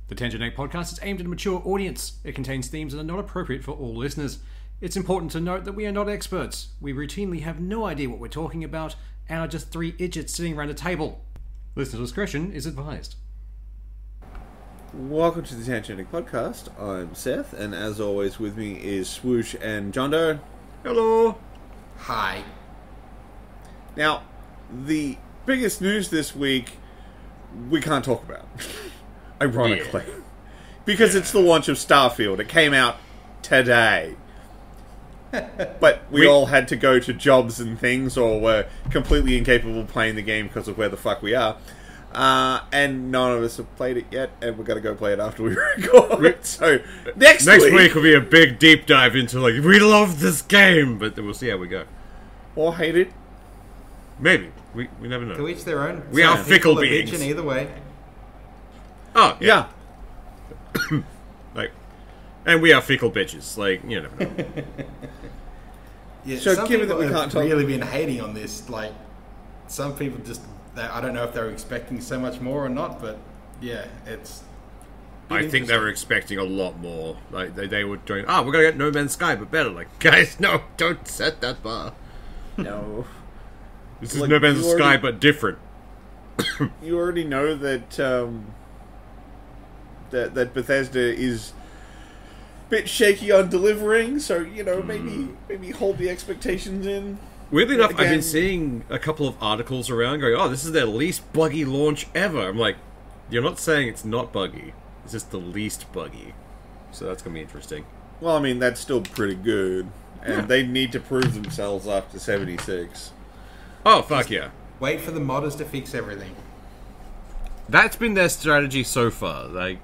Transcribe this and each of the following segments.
The Tangent 8 podcast is aimed at a mature audience. It contains themes that are not appropriate for all listeners. It's important to note that we are not experts. We routinely have no idea what we're talking about and are just three idiots sitting around a table. Listener discretion is advised. Welcome to the Tangent 8 podcast. I'm Seth, and as always with me is Swoosh and John Doe. Hello! Hi. Now, the biggest news this week we can't talk about. Ironically. Yeah. Because it's the launch of Starfield. It came out today. But we all had to go to jobs and things, or were completely incapable of playing the game because of where the fuck we are. And none of us have played it yet, and we're going to go play it after we record. So, next week will be a big deep dive into, like, we love this game, but we'll see how we go. Or hate it. Maybe. We never know. To each their own. We are fickle beings. Either way. Oh, yeah. Like, and we are fickle bitches. Like, you never know. Yeah, so some given people that we have can't really been hating on this. Like, some people just, I don't know if they were expecting so much more or not, but yeah, it's... I think they were expecting a lot more. Like, they were doing, we're going to get No Man's Sky, but better. Like, guys, no, don't set that bar. No. This is No Man's Sky, but different. You already know that that Bethesda is a bit shaky on delivering, so, you know, maybe hold the expectations in. Weirdly enough, I've been seeing a couple of articles around going, this is their least buggy launch ever. I'm like, you're not saying it's not buggy. It's just the least buggy. So that's going to be interesting. Well, I mean, that's still pretty good. And they need to prove themselves after 76. Oh, fuck yeah. Wait for the modders to fix everything. That's been their strategy so far, like,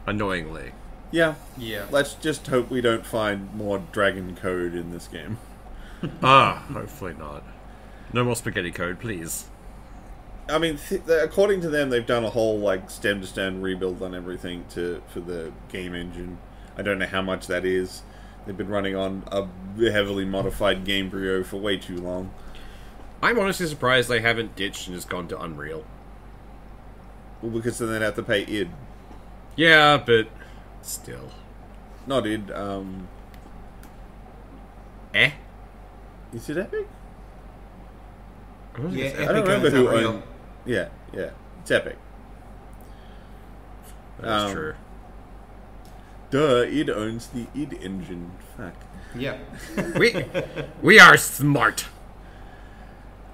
annoyingly. Yeah. Yeah. Let's just hope we don't find more dragon code in this game. Hopefully not. No more spaghetti code, please. I mean, according to them, they've done a whole, like, stem-to-stone rebuild on everything for the game engine. I don't know how much that is. They've been running on a heavily modified Gamebryo for way too long. I'm honestly surprised they haven't ditched and just gone to Unreal. Well, because then they'd have to pay id. Yeah, but still. Not id, Is it Epic? Yeah, I don't remember who owned... Yeah, it's Epic. That's true. Duh, id owns the id engine. Fuck. Yeah. we are smart.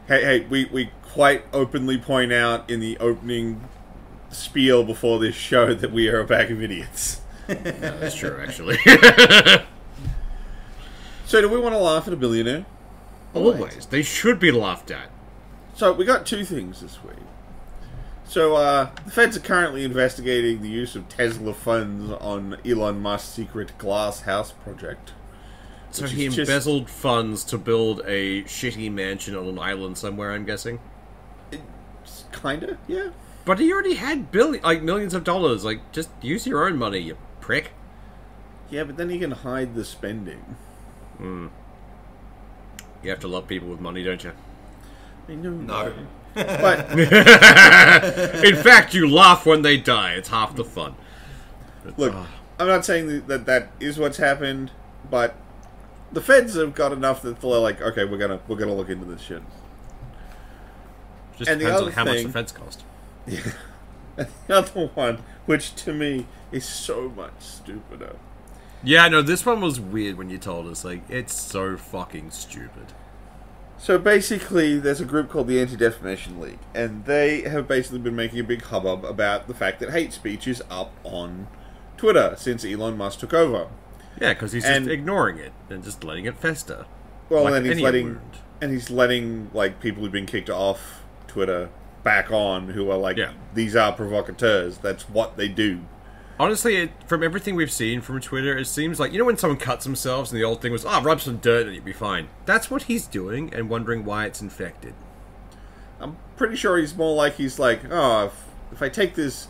Hey, we quite openly point out in the opening spiel before this show that we are a pack of idiots. No, that's true, actually. So, do we want to laugh at a billionaire? Always. They should be laughed at. So, we got two things this week. So, the feds are currently investigating the use of Tesla funds on Elon Musk's secret glass house project. So he embezzled funds to build a shitty mansion on an island somewhere, I'm guessing? Kinda, yeah. But he already had millions of dollars. Like, just use your own money, you prick. Yeah, but then he can hide the spending. You have to love people with money, don't you? I know. No. But in fact, you laugh when they die. It's half the fun. Look, I'm not saying that is what's happened, but the feds have got enough that they're like, okay, we're gonna look into this shit. Just depends on how much the feds cost. Yeah. And the other one, which to me is so much stupider. Yeah, no, this one was weird when you told us. Like, it's so fucking stupid. So basically, there's a group called the Anti-Defamation League, and they have basically been making a big hubbub about the fact that hate speech is up on Twitter since Elon Musk took over. Yeah, because he's just ignoring it and just letting it fester. Well, like, and he's letting like people who've been kicked off Twitter back on, who are like, these are provocateurs. That's what they do. Honestly, from everything we've seen from Twitter, it seems like, you know when someone cuts themselves and the old thing was, rub some dirt and you'll be fine. That's what he's doing and wondering why it's infected. I'm pretty sure he's more like, if I take this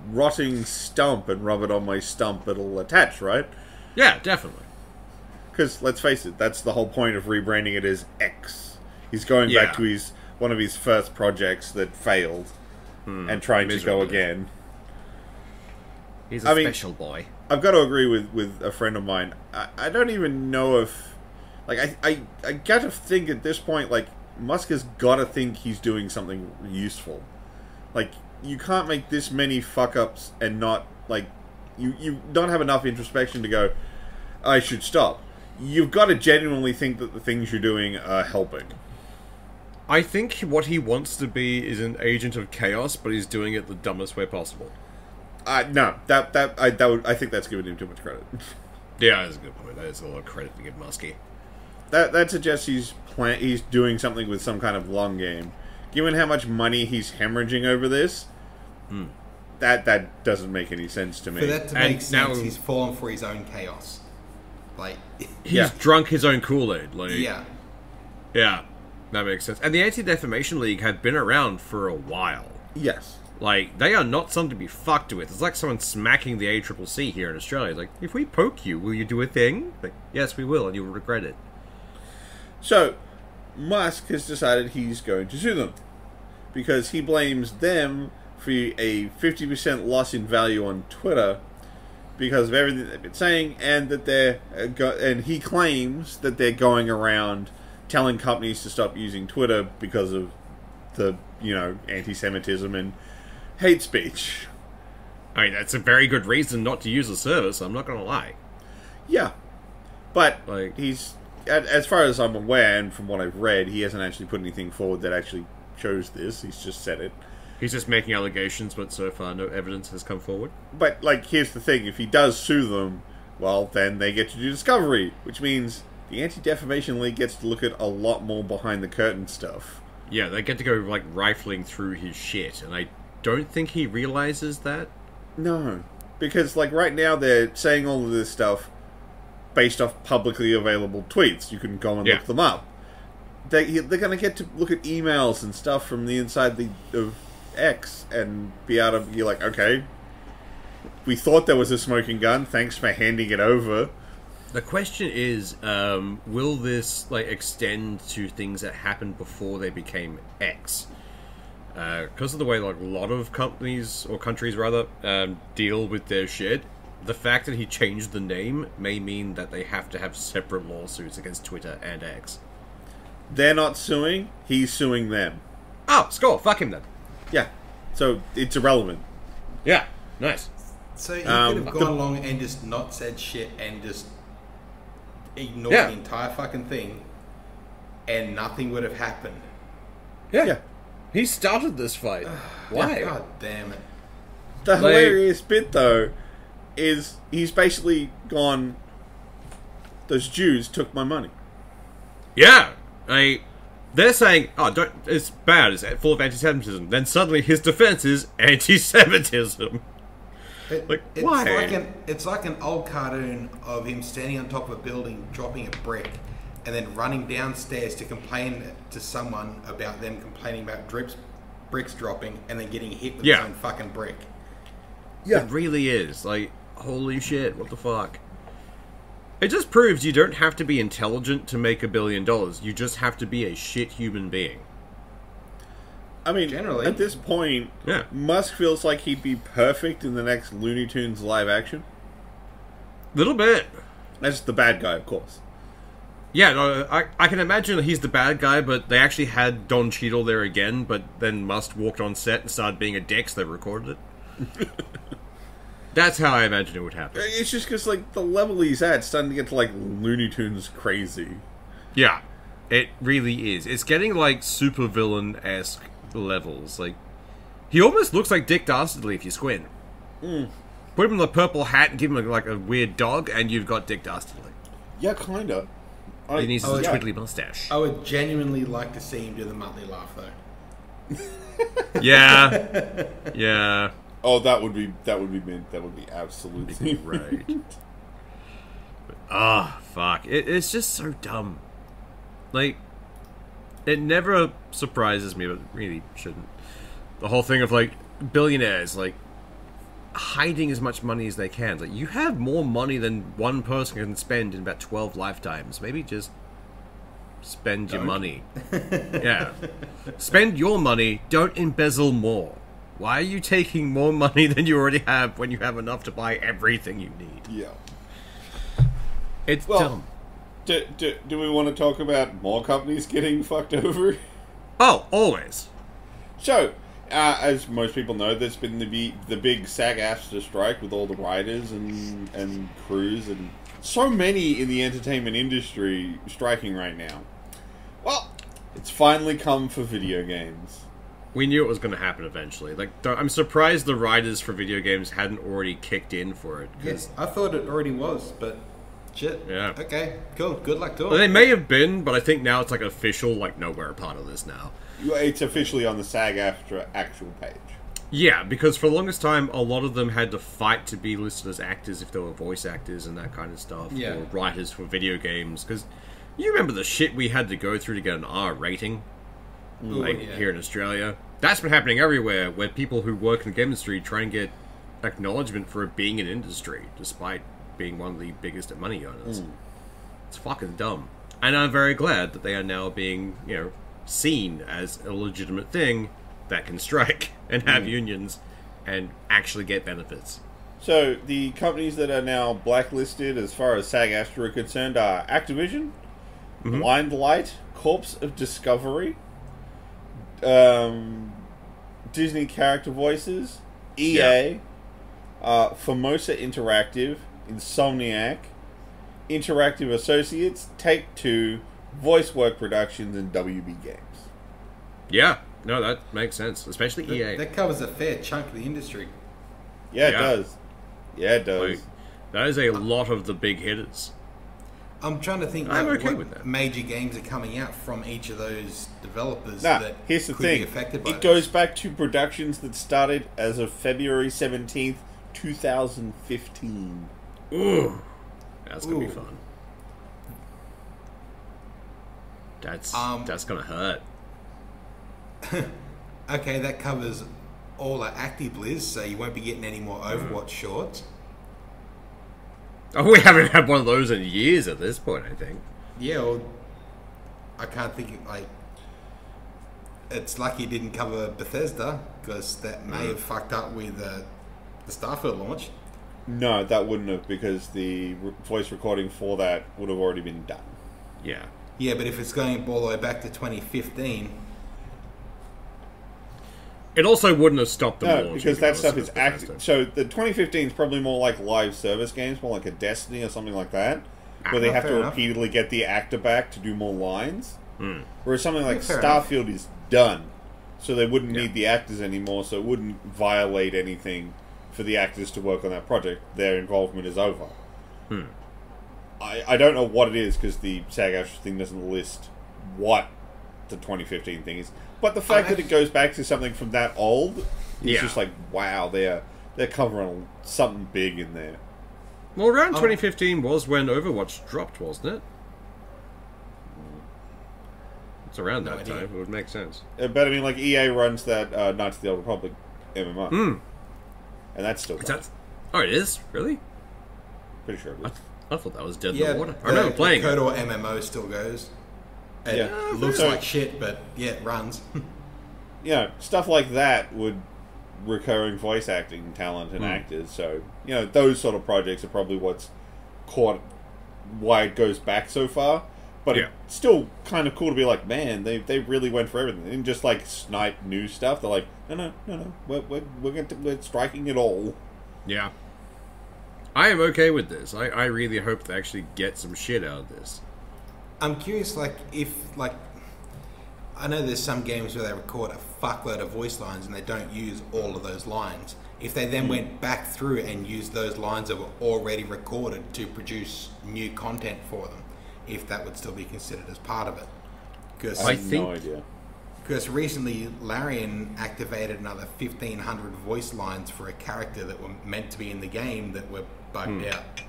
rotting stump and rub it on my stump, it'll attach, right? Yeah, definitely. Because, let's face it, that's the whole point of rebranding it as X. He's going back to one of his first projects that failed and trying to go again. He's a I mean, special boy. I've got to agree with a friend of mine. I don't even know if... Like, I got to think at this point, like, Musk has got to think he's doing something useful. Like, you can't make this many fuck-ups and not, like... You don't have enough introspection to go, I should stop. You've got to genuinely think that the things you're doing are helping. I think what he wants to be is an agent of chaos, but he's doing it the dumbest way possible. No, I think that's giving him too much credit. Yeah, that's a good point. That is a lot of credit to give Muskie. That suggests he's doing something with some kind of long game. Given how much money he's hemorrhaging over this, that doesn't make any sense to me. For that to And make sense, now- he's fallen for his own chaos. Like, He's drunk his own Kool-Aid. Like, yeah. Yeah, that makes sense. And the Anti-Defamation League had been around for a while. Yes. Like, they are not something to be fucked with. It's like someone smacking the ACCC here in Australia. It's like, if we poke you, will you do a thing? Like, yes, we will, and you will regret it. So, Musk has decided he's going to sue them. Because he blames them for a 50% loss in value on Twitter because of everything they've been saying, and that and he claims that they're going around telling companies to stop using Twitter because of the, anti-Semitism and hate speech. I mean, that's a very good reason not to use the service, I'm not gonna lie. Yeah. But Like- he's, as far as I'm aware, and from what I've read, he hasn't actually put anything forward that actually shows this. He's just said it. He's just making allegations, but so far no evidence has come forward. But, here's the thing. If he does sue them, well, then they get to do discovery, which means the Anti-Defamation League gets to look at a lot more behind-the-curtain stuff. Yeah, they get to go, rifling through his shit, and I don't think he realizes that. No. Because, right now they're saying all of this stuff based off publicly available tweets. You can go and look them up. They're going to get to look at emails and stuff from the inside of X and be able to be like, okay, we thought there was a smoking gun, thanks for handing it over. The question is, will this extend to things that happened before they became X? Because of the way a lot of companies, or countries rather, deal with their shit, the fact that he changed the name may mean that they have to have separate lawsuits against Twitter and X. They're not suing, he's suing them. Oh, score! Fuck him then. Yeah, so it's irrelevant. Yeah, nice. So he could have gone along and just not said shit and just ignored the entire fucking thing, and nothing would have happened. Yeah. He started this fight. Why? God damn it. The hilarious bit, though, is he's basically gone, those Jews took my money. Yeah. They're saying, it's bad, it's full of anti-Semitism. Then suddenly his defense is anti-Semitism. Why? It's like an old cartoon of him standing on top of a building, dropping a brick, and then running downstairs to complain to someone about them complaining about bricks dropping, and then getting hit with his own fucking brick. Yeah. It really is. Holy shit, what the fuck? It just proves you don't have to be intelligent to make $1 billion. You just have to be a shit human being. I mean, Generally. at this point, Musk feels like he'd be perfect in the next Looney Tunes live action. Little bit. That's the bad guy, of course. Yeah, no, I can imagine that he's the bad guy, but they actually had Don Cheadle there again, but then Musk walked on set and started being a dick, so they recorded it. That's how I imagine it would happen. It's just because, the level he's at, starting to get to, Looney Tunes crazy. Yeah, it really is. It's getting, supervillain-esque levels. He almost looks like Dick Dastardly if you squint. Put him in the purple hat and give him, a weird dog, and you've got Dick Dastardly. Yeah, kinda. He needs his twiddly mustache. I would genuinely like to see him do the Muttley laugh, though. Yeah. Yeah. Oh, that would be mint. That would be absolutely right. Fuck. It's just so dumb. It never surprises me, but it really shouldn't. The whole thing of, billionaires, hiding as much money as they can. You have more money than one person can spend in about 12 lifetimes. Maybe just spend your money. Yeah. Spend your money, don't embezzle more. Why are you taking more money than you already have when you have enough to buy everything you need? Yeah. It's dumb. Do we want to talk about more companies getting fucked over? Oh, always. So, as most people know, there's been the big SAG-AFTRA strike with all the writers and crews and so many in the entertainment industry striking right now. Well, it's finally come for video games. We knew it was going to happen eventually. Like, I'm surprised the writers for video games hadn't already kicked in for it. Yes, I thought it already was, but shit. Yeah. Okay, cool. Good luck to it. Well, they may have been, but I think now it's like official, like, no, we're a part of this now. It's officially on the SAG-AFTRA actual page. Yeah, because for the longest time, a lot of them had to fight to be listed as actors if they were voice actors and that kind of stuff. Yeah. Or writers for video games. Because you remember the shit we had to go through to get an R rating? Here in Australia. That's been happening everywhere, where people who work in the game industry try and get acknowledgement for it being an industry, despite being one of the biggest money earners. It's fucking dumb. And I'm very glad that they are now being, seen as a legitimate thing that can strike and have unions and actually get benefits. So, the companies that are now blacklisted as far as SAG-AFTRA are concerned are Activision, Blindlight, Corpse of Discovery, Disney Character Voices, EA, Formosa Interactive, Insomniac, Interactive Associates, Take-Two, Voice Work Productions, and WB Games. Yeah, no, that makes sense, especially EA. That covers a fair chunk of the industry. Yeah, it does. Yeah, it does. Like, that is a lot of the big hitters. I'm trying to think I'm okay what with that. major games are coming out from each of those developers Nah, that here's the could thing. be affected by It goes back to productions that started as of February 17th, 2015. Ooh. That's going to be Ooh. fun. That's going to hurt. Okay, that covers all our active Blizz, so you won't be getting any more Overwatch shorts. Oh, we haven't had one of those in years at this point, I think. Yeah, well, I can't think it's lucky it didn't cover Bethesda, because that may have fucked up with the Starfield launch. No, that wouldn't have, because the voice recording for that would have already been done. Yeah. Yeah, but if it's going all the way back to 2015... It also wouldn't have stopped them No, launching because that stuff is active. Bethesda. So the 2015 is probably more like live service games, more like a Destiny or something like that, where they have to fair enough. repeatedly get the actor back to do more lines. Whereas something like fair Starfield is done, so they wouldn't Yeah. need the actors anymore, so it wouldn't violate anything for the actors to work on that project. Their involvement is over. I don't know what it is, because the SAG-AFTRA thing doesn't list what the 2015 thing is. But the fact that it goes back to something from that old is just like, wow, they're covering something big in there. Well, around 2015 was when Overwatch dropped, wasn't it? It's around that time. It would make sense. But I mean, like, EA runs that Knights of the Old Republic MMO. And that's still going. Oh, it is? Really? Pretty sure it is. I thought that was dead in Yeah, the water. I remember playing the it. KOTOR MMO still goes. It Yeah. looks So- like shit, but yeah, it runs. You know, stuff like that would recurring voice acting talent and actors. So, you know, those sort of projects are probably what's caught why it goes back so far. But Yeah. it's still kind of cool to be like, man, they really went for everything. And just like snipe new stuff, they're like, no, we're striking it all. Yeah. I am okay with this. I really hope they actually get some shit out of this. I'm curious, if I know there's some games where they record a fuckload of voice lines and they don't use all of those lines. If they then went back through and used those lines that were already recorded to produce new content for them, if that would still be considered as part of it. Because I have no idea. Because recently Larian activated another 1,500 voice lines for a character that were meant to be in the game that were bugged out.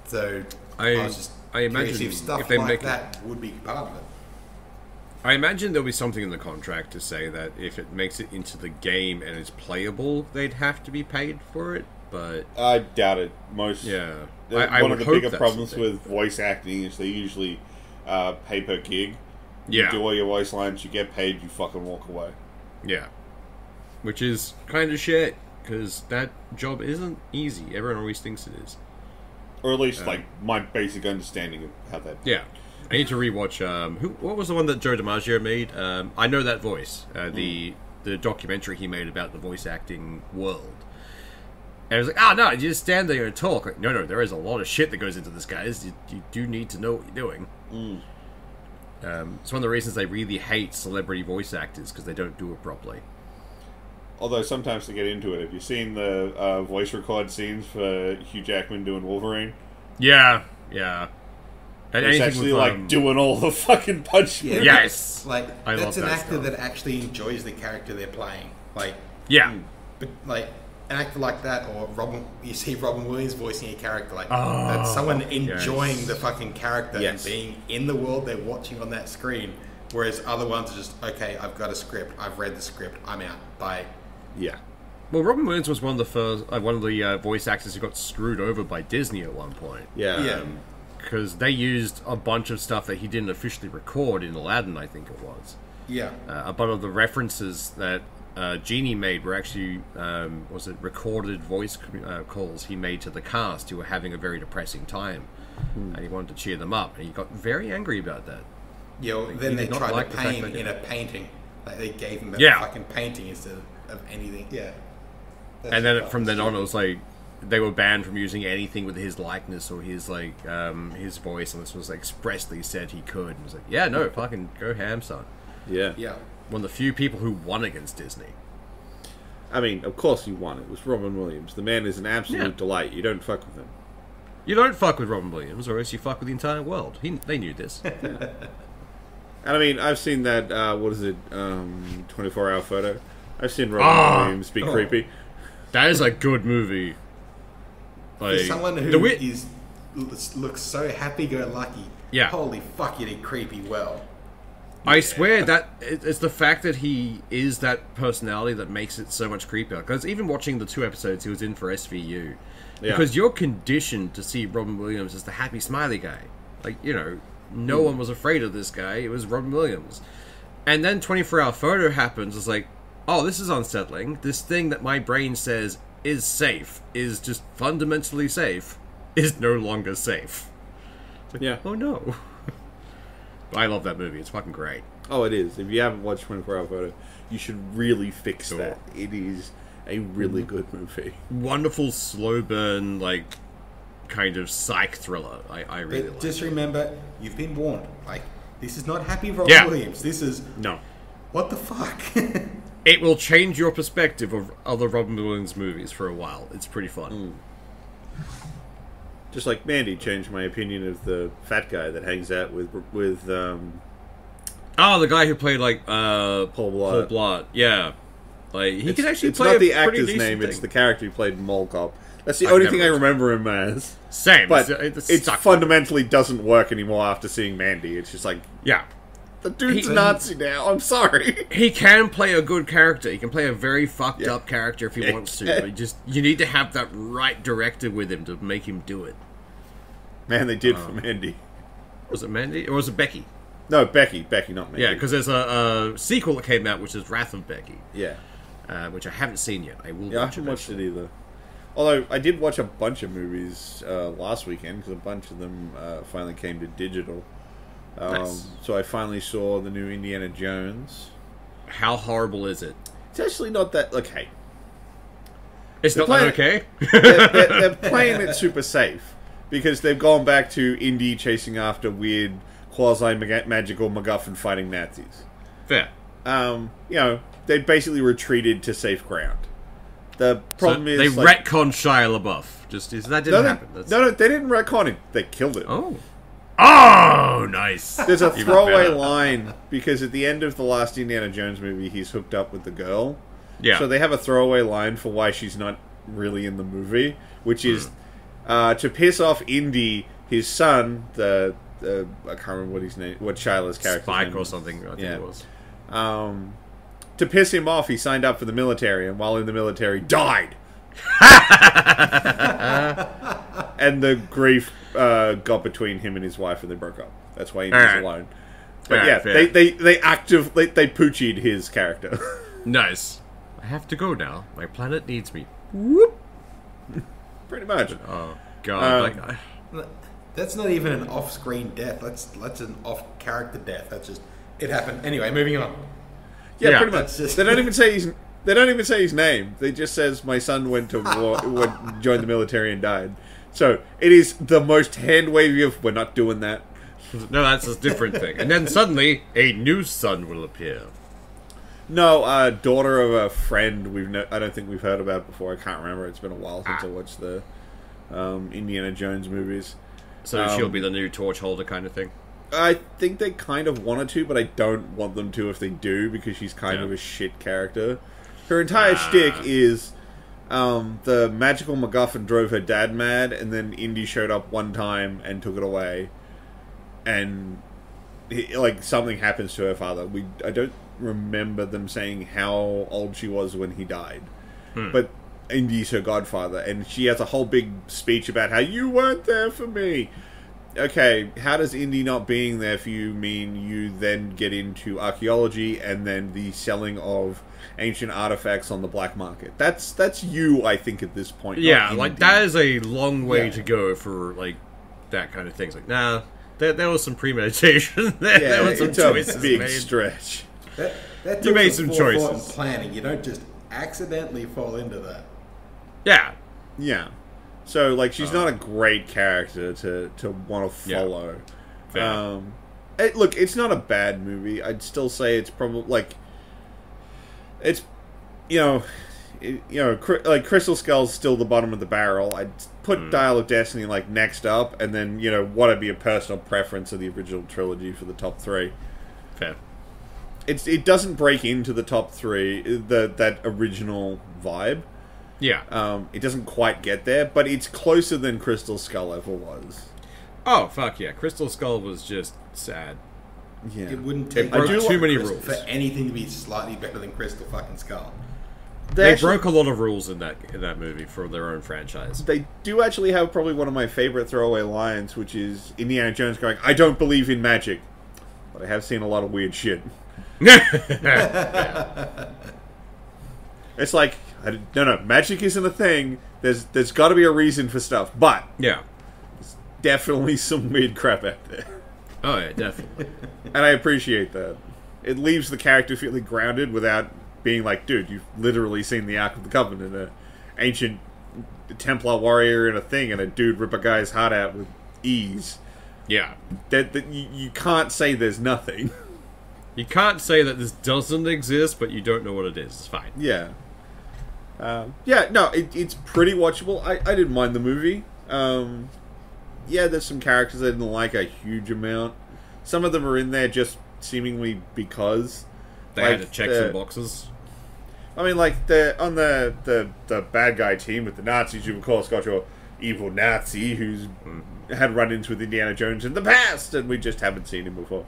So I was just imagine curious if stuff if they like make that would be part of it. I imagine there'll be something in the contract to say that if it makes it into the game and it's playable, they'd have to be paid for it. But I doubt it. Most yeah, one would of the hope bigger that's problems the thing. with voice acting is they usually pay per gig. Yeah. You do all your voice lines, you get paid, you fucking walk away. Yeah. which is kind of shit, because that job isn't easy. Everyone always thinks it is. Or at least, like, my basic understanding of how that... Yeah. I need to rewatch, what was the one that Joe DiMaggio made? I Know That Voice, the documentary he made about the voice acting world. And I was like, oh, no, you just stand there and talk. Like, no, there is a lot of shit that goes into this, guys. You do need to know what you're doing. It's one of the reasons they really hate celebrity voice actors, because they don't do it properly. Although sometimes to get into it, have you seen the voice record scenes for Hugh Jackman doing Wolverine? Yeah. And it's actually like doing all the fucking punch moves. Yes! Like, that's an actor that actually enjoys the character they're playing. Like, yeah. But, like, an actor like that, or you see Robin Williams voicing a character, like, that's someone enjoying the fucking character and being in the world they're watching on that screen. Whereas other ones are just, okay, I've got a script, I've read the script, I'm out, bye. Yeah. Well, Robin Williams was one of the first, one of the voice actors who got screwed over by Disney at one point. Yeah. Because they used a bunch of stuff that he didn't officially record in Aladdin, I think it was. Yeah. A bunch of the references that Genie made were actually, recorded voice calls he made to the cast who were having a very depressing time. And he wanted to cheer them up. And he got very angry about that. Yeah, well, then they tried to pay him in a painting. Like, they gave him a fucking painting instead of anything. Yeah. And then from then on, it was like, they were banned from using anything with his likeness or his, like, his voice, and this was expressly said he could. And it was like, yeah, no, fucking go ham, son. Yeah. One of the few people who won against Disney. I mean, of course he won. It was Robin Williams. The man is an absolute delight. You don't fuck with him. You don't fuck with Robin Williams, or else you fuck with the entire world. They knew this. And I mean, I've seen that, 24-hour photo. I've seen Robin Williams be creepy. That is a good movie. Like, for someone who looks so happy-go-lucky, holy fuck, you did creepy well. I swear that it's the fact that he is that personality that makes it so much creepier. Because even watching the 2 episodes he was in for SVU, because you're conditioned to see Robin Williams as the happy, smiley guy. Like, you know, no one was afraid of this guy. It was Robin Williams. And then 24-hour photo happens. It's like, oh, this is unsettling. This thing that my brain says is safe, is just fundamentally safe, is no longer safe. It's like, oh no. I love that movie. It's fucking great. Oh, it is. If you haven't watched 24-hour photo, you should really fix that. It is a really good movie. Wonderful slow burn, like, kind of psych thriller. I really like just remember, you've been warned. Like, this is not Happy Robin Williams. This is... No. What the fuck? It will change your perspective of other Robin Williams movies for a while. It's pretty fun. Just like Mandy changed my opinion of the fat guy that hangs out with the guy who played, like, Paul Blart. Paul Blart, yeah. Like, he can actually it's play not the a pretty actor's decent name, thing. it's the character he played in Mall Cop. That's the only thing I remember him as. Same. But it fundamentally doesn't work anymore after seeing Mandy. It's just like... Yeah. The dude's a Nazi now. I'm sorry. He can play a good character. He can play a very fucked up character if he wants to. But you need to have that right director with him to make him do it. Man, they did for Mandy. Was it Mandy? Or was it Becky? No, Becky. Becky, not Mandy. Yeah, because there's a sequel that came out, which is Wrath of Becky. Yeah. Which I haven't seen yet. I will watch it. I haven't watched it either. Although, I did watch a bunch of movies last weekend, because a bunch of them finally came to digital. Nice. So I finally saw the new Indiana Jones. How horrible is it? It's actually not that... Okay. It's not that okay? They're playing it super safe. Because they've gone back to Indy chasing after weird quasi-magical MacGuffin fighting Nazis. Fair. You know, they basically retreated to safe ground. The problem is... They retconned Shia LaBeouf. That didn't happen. No, they didn't retcon him. They killed him. Oh, nice. There's a throwaway line, because at the end of the last Indiana Jones movie, he's hooked up with the girl. Yeah. So they have a throwaway line for why she's not really in the movie, which is to piss off Indy, his son, I can't remember what Shila's character's Spike name or something, I think it was. To piss him off, he signed up for the military, and while in the military, died. And the grief got between him and his wife, and they broke up. That's why he was alone. But they poochied his character. Nice. I have to go now. My planet needs me. Whoop. Pretty much. Oh God! That's not even an off-screen death. That's an off-character death. That's just it happened. Anyway, moving on. Yeah, pretty much. Just... They don't even say his name. They just says my son went to war, joined the military and died. So it is the most hand wavy of we're not doing that. No, that's a different thing. And then suddenly a new son will appear. No, daughter of a friend I don't think we've heard about before. I can't remember. It's been a while since I watched the Indiana Jones movies. So she'll be the new torch holder kind of thing? I think they kind of wanted to, but I don't want them to if they do, because she's kind of a shit character. Her entire shtick is the magical MacGuffin drove her dad mad, and then Indy showed up one time and took it away. And something happens to her father. I don't remember them saying how old she was when he died. But Indy's her godfather, and she has a whole big speech about how you weren't there for me. Okay, how does Indy not being there for you mean you then get into archaeology and then the selling of ancient artifacts on the black market? That's you, I think, at this point. Yeah, that is a long way to go for that kind of thing. It's nah, there was some premeditation. There was some choices big made. Stretch. That You made some forethought choices. and planning. You don't just accidentally fall into that. Yeah. Yeah. So, she's not a great character to want to follow. Fair. Look, it's not a bad movie. I'd still say it's probably, it's, Crystal Skull's still the bottom of the barrel. I'd put Dial of Destiny, next up, and then, what'd be a personal preference of the original trilogy for the top three. Fair. It doesn't break into the top three, that original vibe. Yeah. It doesn't quite get there, but it's closer than Crystal Skull ever was. Oh, fuck yeah. Crystal Skull was just sad. Yeah. It wouldn't take broke too many Crystal rules. for anything to be slightly better than Crystal fucking Skull. They broke a lot of rules in that movie for their own franchise. They do actually have probably one of my favorite throwaway lines, which is Indiana Jones going, "I don't believe in magic, but I have seen a lot of weird shit." It's like, no, magic isn't a thing. There's got to be a reason for stuff, but Yeah. there's definitely some weird crap out there, Oh, yeah, definitely. and I appreciate that. It leaves the character feeling grounded without being like, dude, you've literally seen the Ark of the Covenant, an ancient Templar warrior in a thing, and a dude rip a guy's heart out with ease. Yeah. That you can't say there's nothing. You can't say that this doesn't exist, but you don't know what it is. It's fine. Yeah. It's pretty watchable. I didn't mind the movie. There's some characters I didn't like a huge amount. Some of them are in there just seemingly because They had to check some boxes. I mean, on the bad guy team with the Nazis, you've of course got your evil Nazi who's had run-ins with Indiana Jones in the past, and we just haven't seen him before.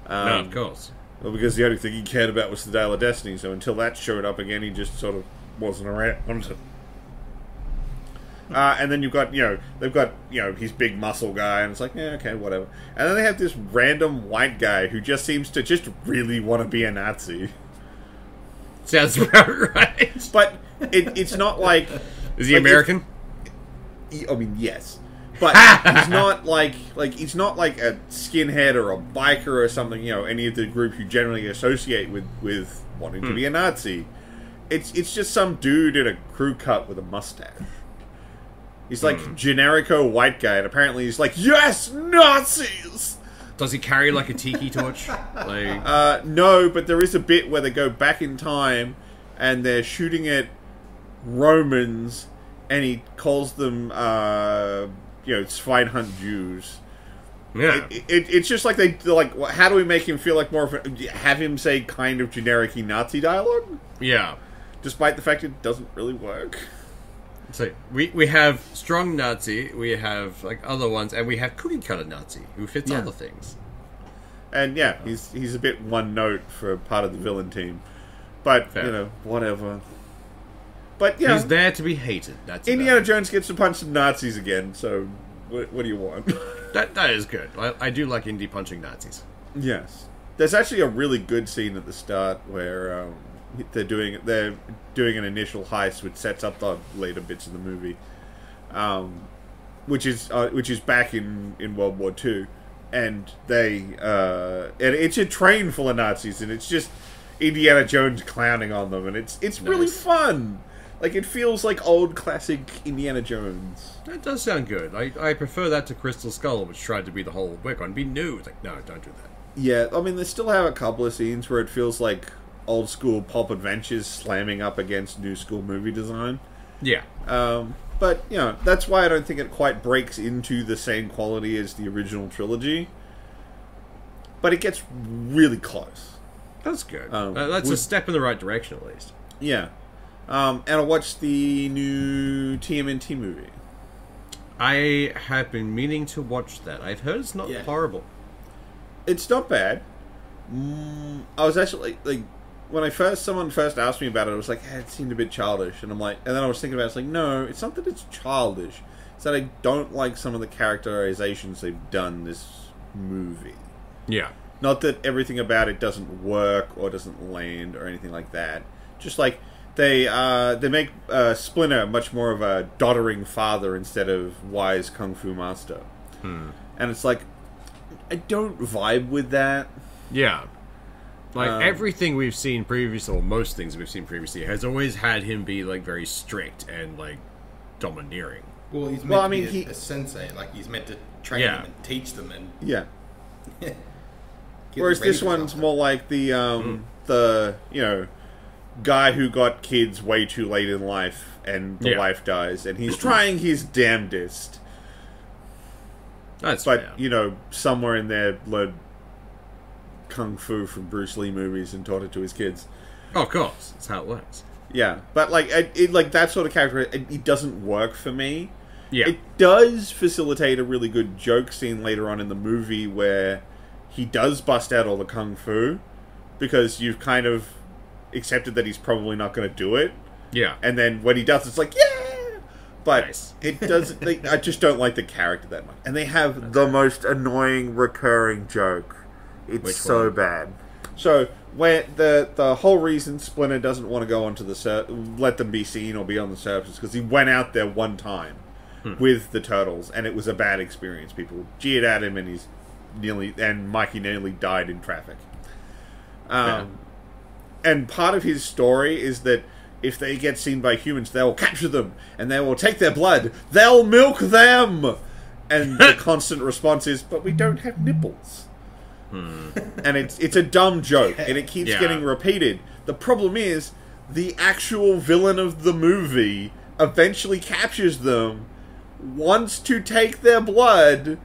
No, of course. Well, because the only thing he cared about was the Dial of Destiny, so until that showed up again, he just sort of wasn't around. And then you've got, they've got, his big muscle guy, and it's like, yeah, okay, whatever. And then they have this random white guy who just seems to just really want to be a Nazi. Sounds about right. But it's not like... Is he American? I mean, yes. But he's not he's not like a skinhead or a biker or something, any of the group you generally associate with wanting to be a Nazi. It's just some dude in a crew cut with a mustache. He's like generico white guy, and apparently he's like, yes, Nazis! Does he carry like a tiki torch? Like, no, but there is a bit where they go back in time and they're shooting at Romans, and he calls them, Schweinhund Jews. yeah. It's just like they're like, how do we make him feel like more of a, have him say kind of generic-y Nazi dialogue? Yeah. Despite the fact it doesn't really work. So we have strong Nazi, we have other ones, and we have cookie cutter Nazi who fits all the things. And yeah, he's a bit one note for part of the villain team, but Fair. Whatever. But He's there to be hated. That's Indiana Jones gets to punch some Nazis again. So what do you want? that is good. I do like Indy punching Nazis. Yes, there's actually a really good scene at the start where they're doing an initial heist, which sets up the later bits of the movie, which is back in World War II, and and it's a train full of Nazis, and it's just Indiana Jones clowning on them, and it's Nice. really fun. Like, it feels like old classic Indiana Jones. That does sound good. I prefer that to Crystal Skull, which tried to be the whole, we're going to be new. It's like, no, don't do that. Yeah, I mean, they still have a couple of scenes where it feels like old school pulp adventures slamming up against new school movie design. Yeah. But, you know, that's why I don't think it quite breaks into the same quality as the original trilogy. But it gets really close. That's good. That's a step in the right direction, at least. Yeah. And I watched the new TMNT movie. I have been meaning to watch that. I've heard it's not horrible. It's not bad. I was actually, like, when someone first asked me about it, I was like, it seemed a bit childish. And I'm like, and then I was thinking about it, it's like, no, it's not that it's childish. It's that I don't like some of the characterizations they've done in this movie. Yeah. Not that everything about it doesn't work or doesn't land or anything like that. Just like they make Splinter much more of a doddering father instead of wise kung fu master. And it's like, I don't vibe with that. Yeah. Like, everything we've seen previously, or most things we've seen previously, has always had him be, like, very strict and, like, domineering. Well, he's meant to be a sensei. Like, he's meant to train them and teach them and... Yeah. Whereas this one's more like the you know, guy who got kids way too late in life and the wife dies, and he's trying his damnedest. But fair. You know, somewhere in there learned kung fu from Bruce Lee movies and taught it to his kids. Oh, of course. That's how it works. Yeah, but like like that sort of character, it doesn't work for me. Yeah. It does facilitate a really good joke scene later on in the movie where he does bust out all the kung fu because you've kind of accepted that he's probably not going to do it. Yeah. And then when he does, it's like, yeah! But nice. It does. I just don't like the character that much. And they have the most annoying recurring joke. It's so bad. So, where the whole reason Splinter doesn't want to go onto let them be seen or be on the surface, because he went out there one time with the turtles, and it was a bad experience. People jeered at him, and Mikey nearly died in traffic. And part of his story is that if they get seen by humans, they will capture them, and they will take their blood. They'll milk them! And the constant response is, but we don't have nipples. And it's a dumb joke, and it keeps getting repeated. The problem is, the actual villain of the movie eventually captures them, wants to take their blood,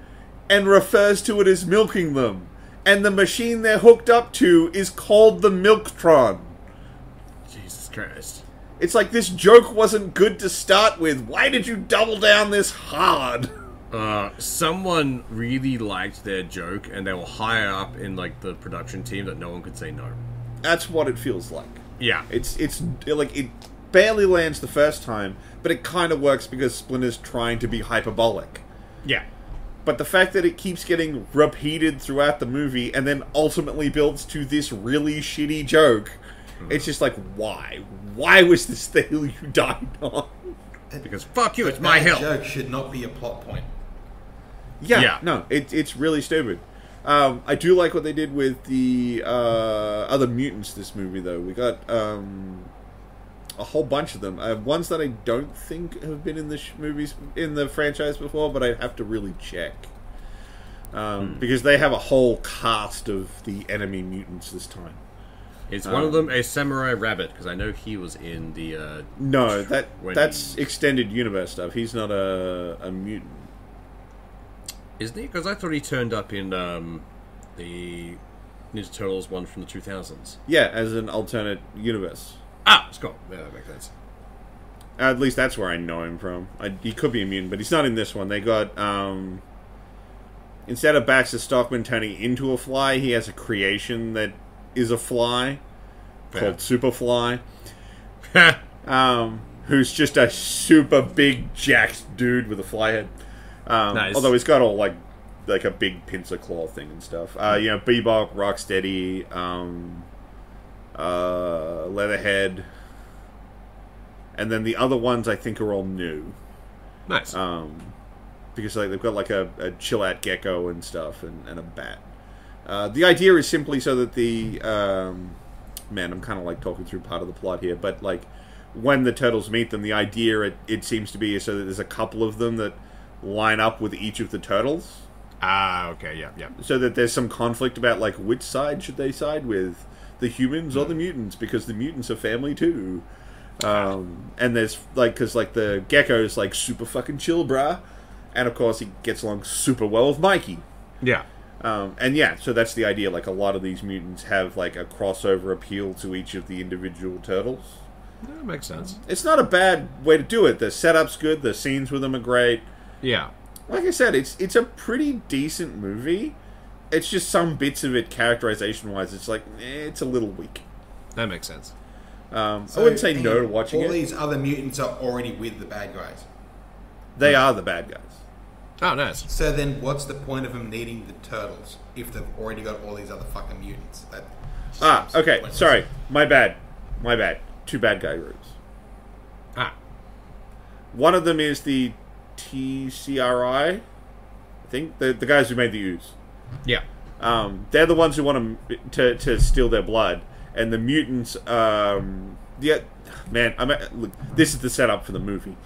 and refers to it as milking them. And the machine they're hooked up to is called the Milktron. Jesus Christ. It's like, this joke wasn't good to start with. Why did you double down this hard? Someone really liked their joke, and they were higher up in, like, the production team that no one could say no. That's what it feels like. Yeah. It's like, it barely lands the first time, but it kind of works because Splinter's trying to be hyperbolic. Yeah. But the fact that it keeps getting repeated throughout the movie and then ultimately builds to this really shitty joke, it's just like, why? Why was this the hill you died on? Because fuck you, it's my hill. Joke should not be a plot point. Yeah. No, it's really stupid. I do like what they did with the other mutants this movie, though. We got a whole bunch of them. Ones that I don't think have been in the movies in the franchise before, but I'd have to really check. Because they have a whole cast of the enemy mutants this time. Is one of them a samurai rabbit? Because I know he was in the... no, that's extended universe stuff. He's not a mutant. Isn't he? Because I thought he turned up in the Ninja Turtles one from the 2000s. Yeah, as an alternate universe. Ah, it's cool. Yeah, that makes sense. At least that's where I know him from. He could be a mutant, but he's not in this one. They got... instead of Baxter Stockman turning into a fly, he has a creation that is a fly called Superfly. Who's just a super big jacked dude with a fly head. Nice. Although he's got all like a big pincer claw thing and stuff. You know, Bebop, Rocksteady, Leatherhead, and then the other ones I think are all new. Nice. Because like they've got like a chill-out gecko and stuff, and a bat. The idea is simply so that the man, I'm kind of like talking through part of the plot here, but like when the turtles meet them, the idea it seems to be is so that there's a couple of them that line up with each of the turtles. Okay, yeah. So that there's some conflict about like which side should they side with, the humans or the mutants, because the mutants are family too. And there's like, because like the gecko's like super fucking chill, brah, and of course he gets along super well with Mikey. Yeah. And yeah, so that's the idea. Like a lot of these mutants have like a crossover appeal to each of the individual turtles. That makes sense. It's not a bad way to do it. The setup's good. The scenes with them are great. Yeah. Like I said, it's a pretty decent movie. It's just some bits of it, characterization-wise, it's like, it's a little weak. That makes sense. I wouldn't say no to watching it. All these other mutants are already with the bad guys. They are the bad guys. Oh, nice. So then what's the point of them needing the turtles if they've already got all these other fucking mutants? Okay, pointless. sorry. My bad. Two bad guy groups. One of them is the TCRI, I think. The guys who made the ooze. Yeah. They're the ones who want to steal their blood. And the mutants, look, this is the setup for the movie.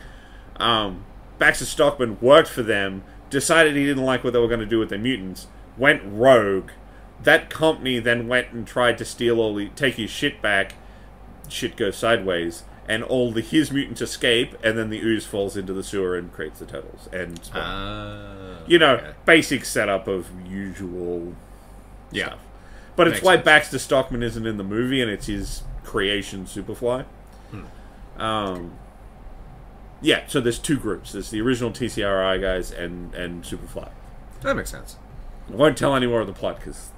Baxter Stockman worked for them, decided he didn't like what they were going to do with their mutants, went rogue. That company then went and tried to take his shit back. Shit goes sideways, and all his mutants escape, and then the ooze falls into the sewer and creates the turtles. And basic setup of usual stuff. But it's why Baxter Stockman isn't in the movie, and it's his creation, Superfly. Yeah, so there's two groups. There's the original TCRI guys and Superfly. That makes sense. I won't tell any more of the plot, because...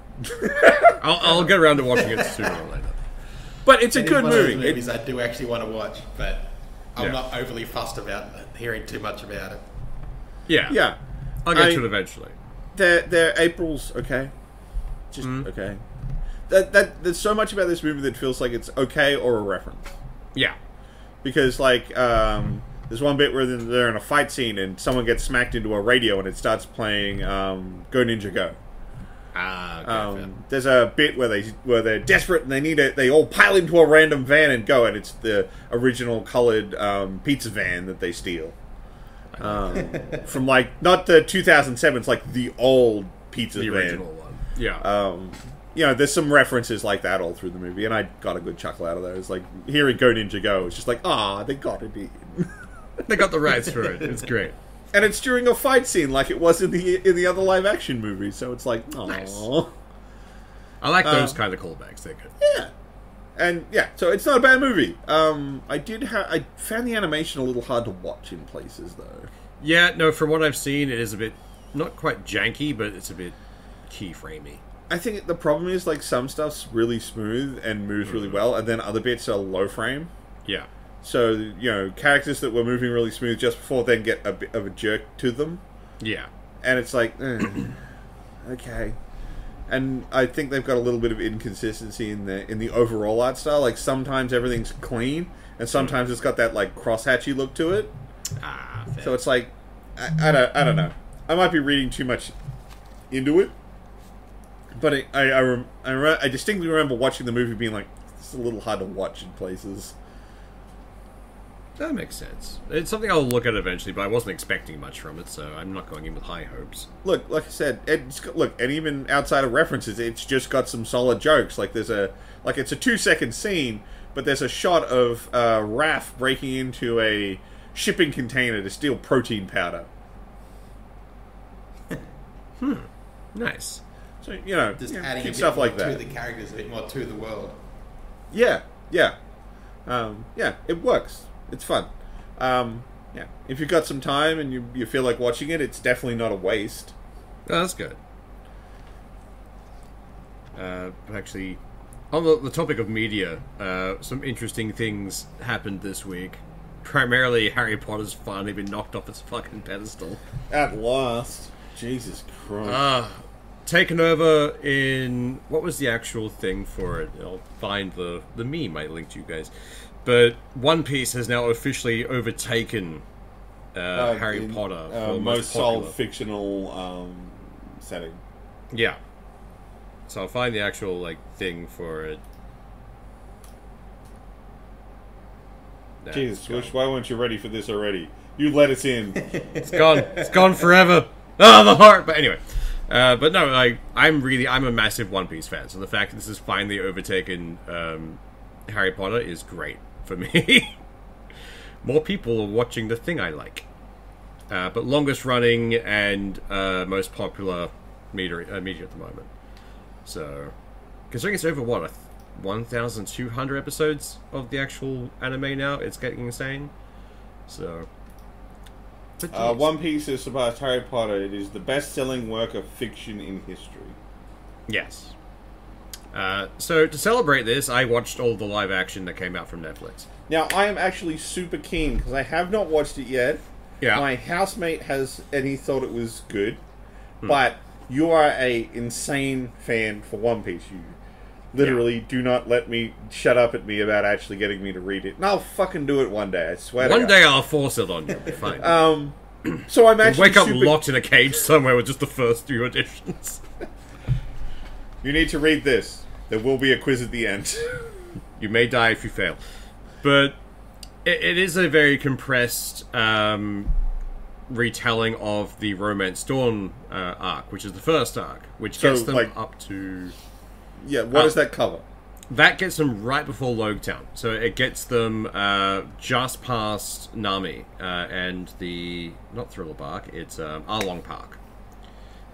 I'll get around to watching it sooner or later. But it's a good one movie. Of those movies I do actually want to watch, but I'm not overly fussed about hearing too much about it. Yeah. I'll get to it eventually. Their April's okay. Just okay. There's so much about this movie that feels like it's okay or a reference. Yeah. Because, like, there's one bit where they're in a fight scene and someone gets smacked into a radio and it starts playing Go Ninja Go. Okay, there's a bit where they're desperate and they all pile into a random van and go, and it's the original coloured pizza van that they steal. From, like, not the 2007, it's like the old pizza van. The original one. Yeah. There's some references like that all through the movie, and I got a good chuckle out of those. Like, hearing Go Ninja Go, it's just like, they got it in. They got the rights for it. It's great. And it's during a fight scene like it was in the other live-action movie, so it's like, aww. Nice. I like those kind of callbacks. They're good. Yeah. And, yeah, so it's not a bad movie. I found the animation a little hard to watch in places, though. Yeah, no, from what I've seen, it is a bit, not quite janky, but it's a bit keyframey. I think the problem is, like, some stuff's really smooth and moves really well, and then other bits are low frame. Yeah. So, characters that were moving really smooth just before then get a bit of a jerk to them. Yeah. And it's like, okay. And I think they've got a little bit of inconsistency in the overall art style. Like, sometimes everything's clean, and sometimes it's got that, like, crosshatchy look to it. Fair. So it's like, I don't know. I might be reading too much into it. But I distinctly remember watching the movie being like, it's a little hard to watch in places. That makes sense. It's something I'll look at eventually, but I wasn't expecting much from it, so I'm not going in with high hopes. Look, like I said, and even outside of references, it's just got some solid jokes. Like it's a 2-second scene, but there's a shot of Raph breaking into a shipping container to steal protein powder. Nice. So Just adding a bit stuff more like that to the characters, a bit more to the world. Yeah. It works. It's fun. If you've got some time and you feel like watching it, it's definitely not a waste. Oh, that's good. Actually, on the topic of media, some interesting things happened this week. Primarily, Harry Potter's finally been knocked off its fucking pedestal. At last. Jesus Christ. taken over in... What was the actual thing for it? I'll find the meme I linked to you guys. But One Piece has now officially overtaken Harry Potter for most popular. sold fictional setting. Yeah. So I'll find the actual thing for it. Nah, Jesus, Swoosh, why weren't you ready for this already? You let us in. It's gone. It's gone forever. Ah, the heart. But anyway, but no, I'm a massive One Piece fan. So the fact that this has finally overtaken Harry Potter is great for me. More people are watching the thing I like. But longest running and most popular media at the moment. So, considering it's over 1,200 episodes of the actual anime now, it's getting insane. So, One Piece has surpassed Harry Potter. It is the best-selling work of fiction in history. Yes. So to celebrate this, I watched all the live action that came out from Netflix. Now, I am actually super keen because I have not watched it yet. Yeah. My housemate has, and he thought it was good. But you are a insane fan for One Piece. You literally do not let me shut up at me about actually getting me to read it. And I'll fucking do it one day, I swear to God. One day I'll force it on you. It'll be fine. So I'm actually wake up locked in a cage somewhere with just the first 2 editions. You need to read this. There will be a quiz at the end. You may die if you fail. But it is a very compressed retelling of the Romance Dawn arc, which is the first arc, which gets them up to... Yeah, what does that cover? That gets them right before Logetown. So it gets them just past Nami and the... Not Thriller Bark, it's Arlong Park.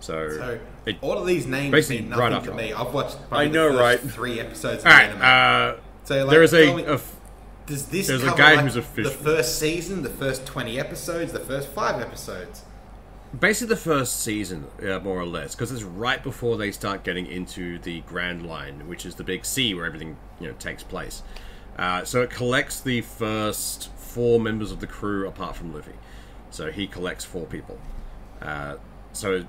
So all of these names basically mean nothing right to after. me. I've watched I know, the right? first 3 episodes of All the right, anime. So there is does this there's cover a guy who's the official. first season, the first 20 episodes, the first 5 episodes? Basically the first season, more or less, because it's right before they start getting into the Grand Line, which is the big sea where everything takes place. So it collects the first 4 members of the crew apart from Luffy. So he collects 4 people. So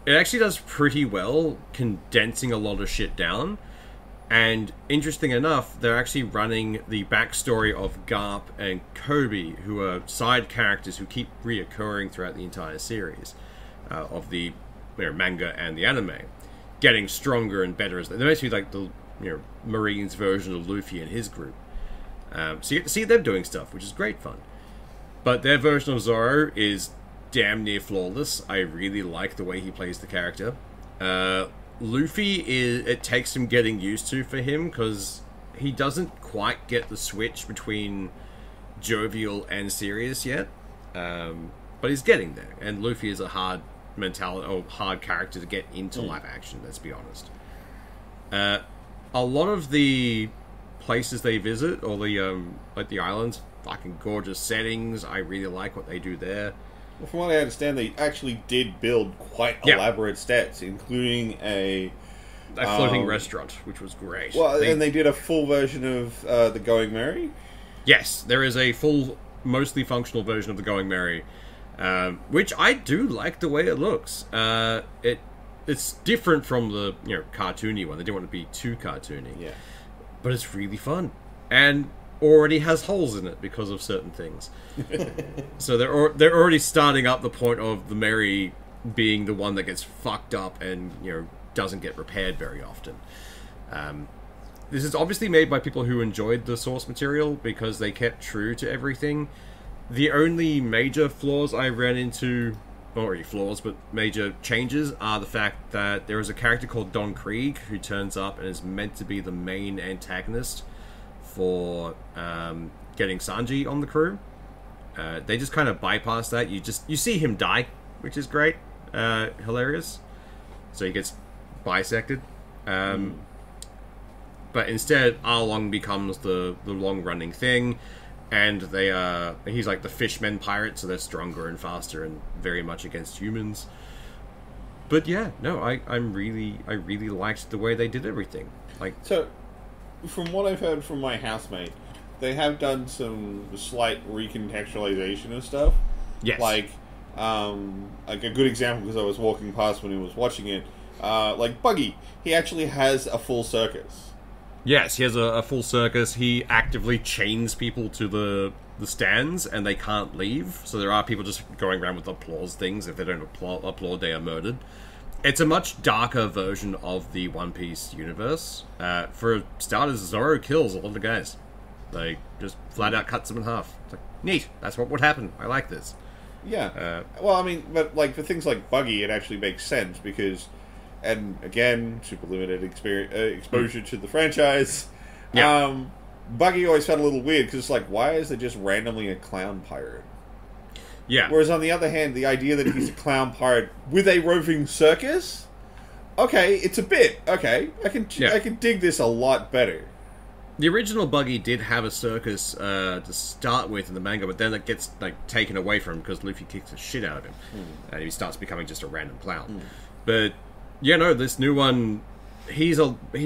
it actually does pretty well condensing a lot of shit down. And interesting enough, they're actually running the backstory of Garp and Kobe, who are side characters who keep reoccurring throughout the entire series of the manga and the anime, getting stronger and better as they're basically like the Marines version of Luffy and his group. So you get to see them doing stuff, which is great fun. But their version of Zoro is damn near flawless. I really like the way he plays the character. Luffy it takes some getting used to for him because he doesn't quite get the switch between jovial and serious yet, but he's getting there. And Luffy is a hard character to get into live action. Let's be honest. A lot of the places they visit, or the the islands, fucking gorgeous settings. I really like what they do there. Well, from what I understand, they actually did build quite elaborate sets, including a floating restaurant, which was great. Well, and they did a full version of the Going Merry? Yes, there is a full, mostly functional version of the Going Merry, which I do like the way it looks. It's different from the cartoony one. They didn't want to be too cartoony. Yeah. But it's really fun. And already has holes in it because of certain things. So they're already starting up the point of the Merry being the one that gets fucked up and doesn't get repaired very often. This is obviously made by people who enjoyed the source material because they kept true to everything. The only major flaws I ran into, not really flaws, but major changes, are the fact that there is a character called Don Krieg who turns up and is meant to be the main antagonist for getting Sanji on the crew. They just kind of bypass that. You see him die, which is great, hilarious. So he gets bisected, but instead Arlong becomes the long running thing, and he's like the fishmen pirate, so they're stronger and faster and very much against humans. But yeah, no, I really liked the way they did everything. So, from what I've heard from my housemate, they have done some slight recontextualization of stuff. Yes. Like a good example, because I was walking past when he was watching it, like Buggy, he actually has a full circus. Yes, he has a full circus. He actively chains people to the stands, and they can't leave. So there are people just going around with applause things. If they don't applaud, they are murdered. It's a much darker version of the One Piece universe. For starters, Zoro kills a lot of the guys. Like, just flat out cuts them in half. It's like, neat. That's what would happen. I like this. Yeah. Well, I mean, but like for things like Buggy, it actually makes sense because, and again, super limited exposure to the franchise. Yeah. Buggy always felt a little weird because it's like, why is there just randomly a clown pirate? Yeah. Whereas on the other hand, the idea that he's a clown pirate with a roving circus, okay, it's a bit okay. I can dig this a lot better. The original Buggy did have a circus to start with in the manga, but then it gets like taken away from him because Luffy kicks the shit out of him, and he starts becoming just a random clown. But yeah, no, this new one, he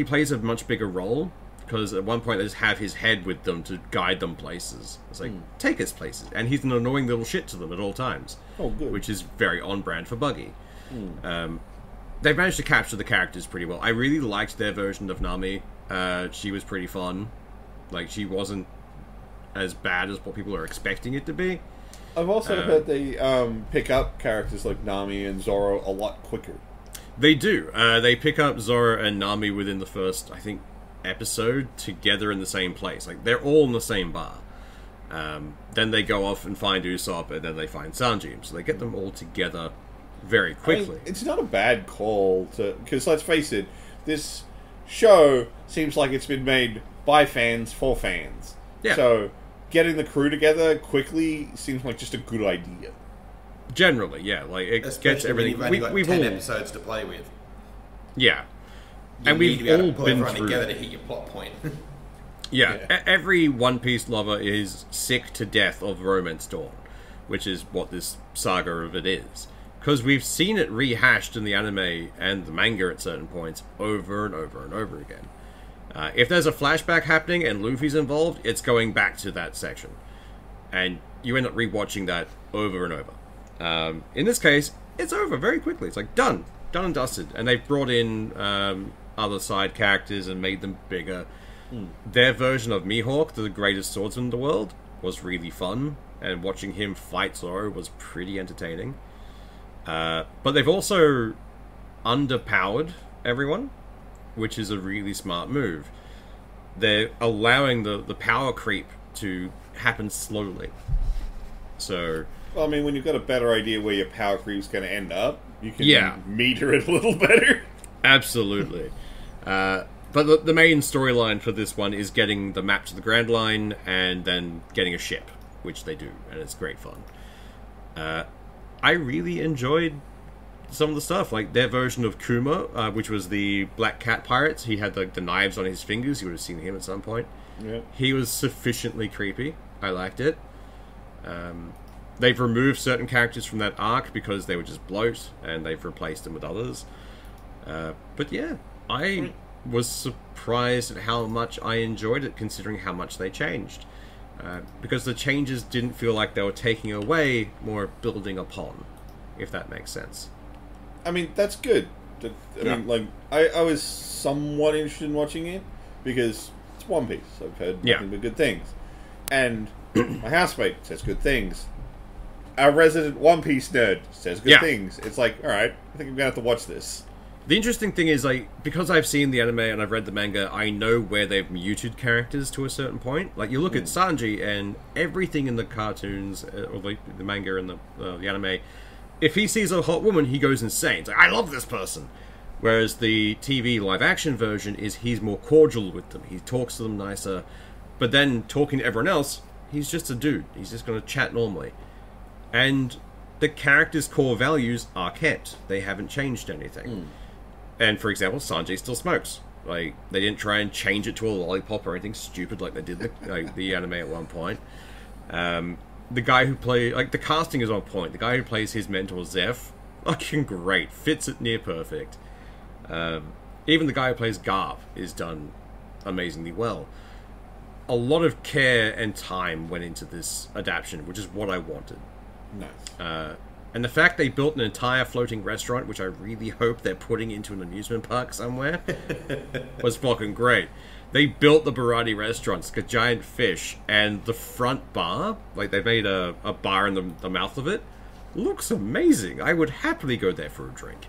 plays a much bigger role. Because at one point they just have his head with them to guide them places. It's like, take us places. And he's an annoying little shit to them at all times. Oh, good. Which is very on-brand for Buggy. They've managed to capture the characters pretty well. I really liked their version of Nami. She was pretty fun. Like, she wasn't as bad as what people are expecting it to be. I've also heard they pick up characters like Nami and Zoro a lot quicker. They do. They pick up Zoro and Nami within the first, I think, episode together in the same place. Like, they're all in the same bar. Then they go off and find Usopp, and then they find Sanji. So they get them all together very quickly. I mean, it's not a bad call to... Because let's face it, this show seems like it's been made by fans for fans. Yeah. So getting the crew together quickly seems like just a good idea. Generally, yeah. Like, it Especially gets everything... when you've only got we've 10 all... episodes to play with. Yeah. You And need we've to be able all to pull been everyone through... together to hit your plot point. Yeah. Every One Piece lover is sick to death of Romance Dawn, which is what this saga of it is. Because we've seen it rehashed in the anime and the manga at certain points over and over and over again. If there's a flashback happening and Luffy's involved, it's going back to that section. And you end up rewatching that over and over. In this case, it's over very quickly. It's like, done and dusted. And they've brought in other side characters and made them bigger. Their version of Mihawk, the greatest swordsman in the world, was really fun. And watching him fight Zoro was pretty entertaining. But they've also underpowered everyone, which is a really smart move. They're allowing the power creep to happen slowly. So... Well, I mean, when you've got a better idea where your power creep's going to end up, you can meter it a little better. Absolutely. But the main storyline for this one is getting the map to the Grand Line and then getting a ship, which they do, and it's great fun. I really enjoyed some of the stuff, like their version of Kuma, which was the Black Cat Pirates. He had the knives on his fingers. You would have seen him at some point. Yeah. He was sufficiently creepy. I liked it. They've removed certain characters from that arc because they were just bloat, and they've replaced them with others. But yeah, I was surprised at how much I enjoyed it, considering how much they changed. Because the changes didn't feel like they were taking away, more building upon, if that makes sense. I mean, that's good. I mean, like, I was somewhat interested in watching it, because it's One Piece. I've heard nothing but good things. And my housemate says good things. Our resident One Piece nerd says good things. It's like, alright, I think I'm going to have to watch this. The interesting thing is, like, because I've seen the anime and I've read the manga, I know where they've muted characters to a certain point. Like, you look at Sanji, and everything in the cartoons, or the manga and the anime, if he sees a hot woman, he goes insane. It's like, I love this person. Whereas the TV live-action version is he's more cordial with them. He talks to them nicer. But then, talking to everyone else, he's just a dude. He's just going to chat normally. And the character's core values are kept. They haven't changed anything. And, for example, Sanji still smokes. Like, they didn't try and change it to a lollipop or anything stupid like they did the anime at one point. The guy who plays... Like, the casting is on point. The guy who plays his mentor, Seth, fucking great. Fits it near perfect. Even the guy who plays Garp is done amazingly well. A lot of care and time went into this adaptation, which is what I wanted. Nice. And the fact they built an entire floating restaurant, which I really hope they're putting into an amusement park somewhere, was fucking great. They built the Barati restaurant, it's like a giant fish, and the front bar, like they made a bar in the mouth of it, looks amazing. I would happily go there for a drink.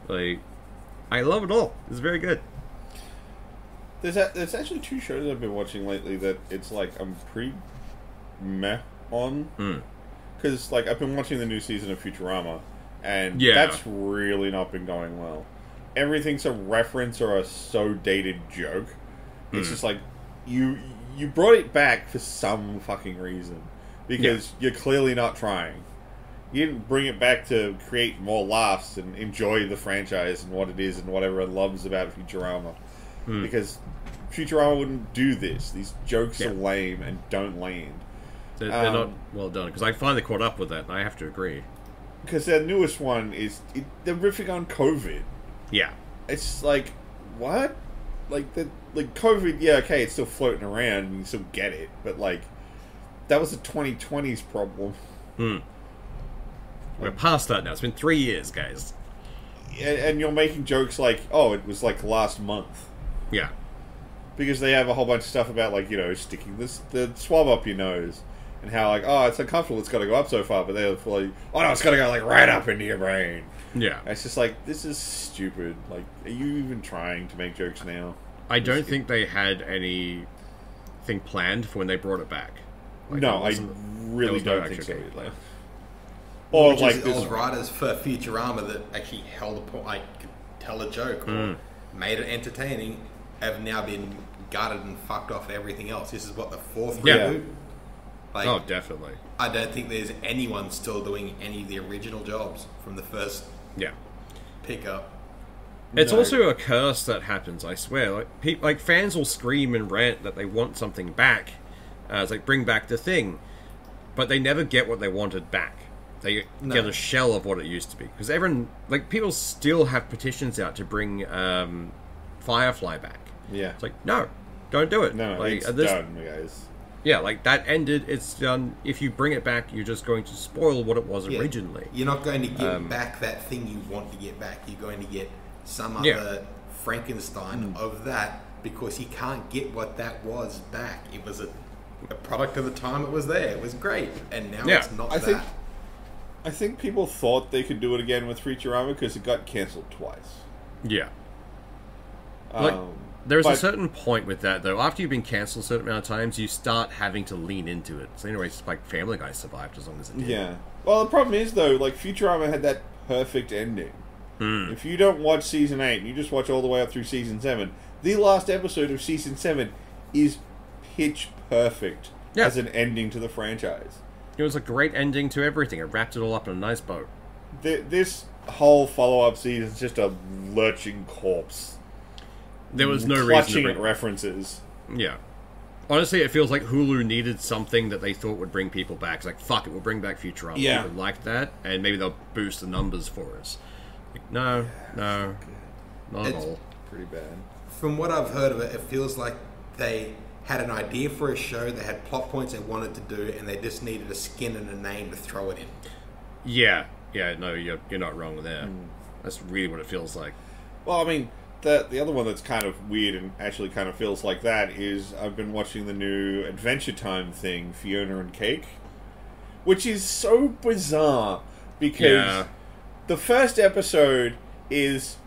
Like, I love it all. It's very good. There's actually 2 shows I've been watching lately that it's like I'm pretty meh on. Because like I've been watching the new season of Futurama, and that's really not been going well. Everything's a reference or a so dated joke. It's just like you brought it back for some fucking reason because you're clearly not trying. You didn't bring it back to create more laughs and enjoy the franchise and what it is and what everyone loves about Futurama. Because Futurama wouldn't do this. These jokes are lame and don't land. They're not well done, because I finally caught up with that, and I have to agree. Because their newest one is... they're riffing on COVID. Yeah. It's like, what? Like COVID, yeah, okay, it's still floating around, and you still get it, but like, that was a 2020s problem. We're past that now. It's been 3 years, guys. And you're making jokes like, oh, it was like last month. Yeah. Because they have a whole bunch of stuff about, like, you know, sticking the swab up your nose. And how, like, oh, it's uncomfortable, it's got to go up so far. But they're like, oh, no, it's got to go, like, right up into your brain. Yeah. And it's just like, this is stupid. Like, are you even trying to make jokes now? I don't think they had anything planned for when they brought it back. Like, no, I really don't think so. Or like those writers for Futurama that actually held a point, like could tell a joke or made it entertaining, have now been gutted and fucked off everything else. This is what, the 4th reboot? Like, oh, definitely. I don't think there's anyone still doing any of the original jobs from the first pickup. It's also a curse that happens, I swear. Like fans will scream and rant that they want something back. It's like, bring back the thing. But they never get what they wanted back. They get a shell of what it used to be. Because everyone, like, people still have petitions out to bring Firefly back. Yeah. It's like, no, don't do it. No, like, it's done, guys. Yeah, like, that ended, it's done. If you bring it back, you're just going to spoil what it was originally. You're not going to get back that thing you want to get back. You're going to get some other Frankenstein of that, because you can't get what that was back. It was a product of the time it was there. It was great. And now it's not that. I think people thought they could do it again with Futurama because it got cancelled twice. Yeah. Like, there's a certain point with that, though. After you've been cancelled a certain amount of times, you start having to lean into it. So anyway, it's like Family Guy survived as long as it did. Yeah. Well, the problem is, though, like, Futurama had that perfect ending. If you don't watch Season 8, and you just watch all the way up through Season 7, the last episode of Season 7 is pitch perfect as an ending to the franchise. It was a great ending to everything. It wrapped it all up in a nice bow. This whole follow-up season is just a lurching corpse. There was no reason clutching at references. Yeah. Honestly, it feels like Hulu needed something that they thought would bring people back. It's like, fuck it, we'll bring back Futurama. Yeah. People like that, and maybe they'll boost the numbers for us. Like, no, not at all. Pretty bad. From what I've heard of it, it feels like they had an idea for a show, they had plot points they wanted to do, and they just needed a skin and a name to throw it in. Yeah, no, you're not wrong with that. That's really what it feels like. Well, I mean, the other one that's kind of weird and actually kind of feels like that is I've been watching the new Adventure Time thing, Fiona and Cake, which is so bizarre because the first episode is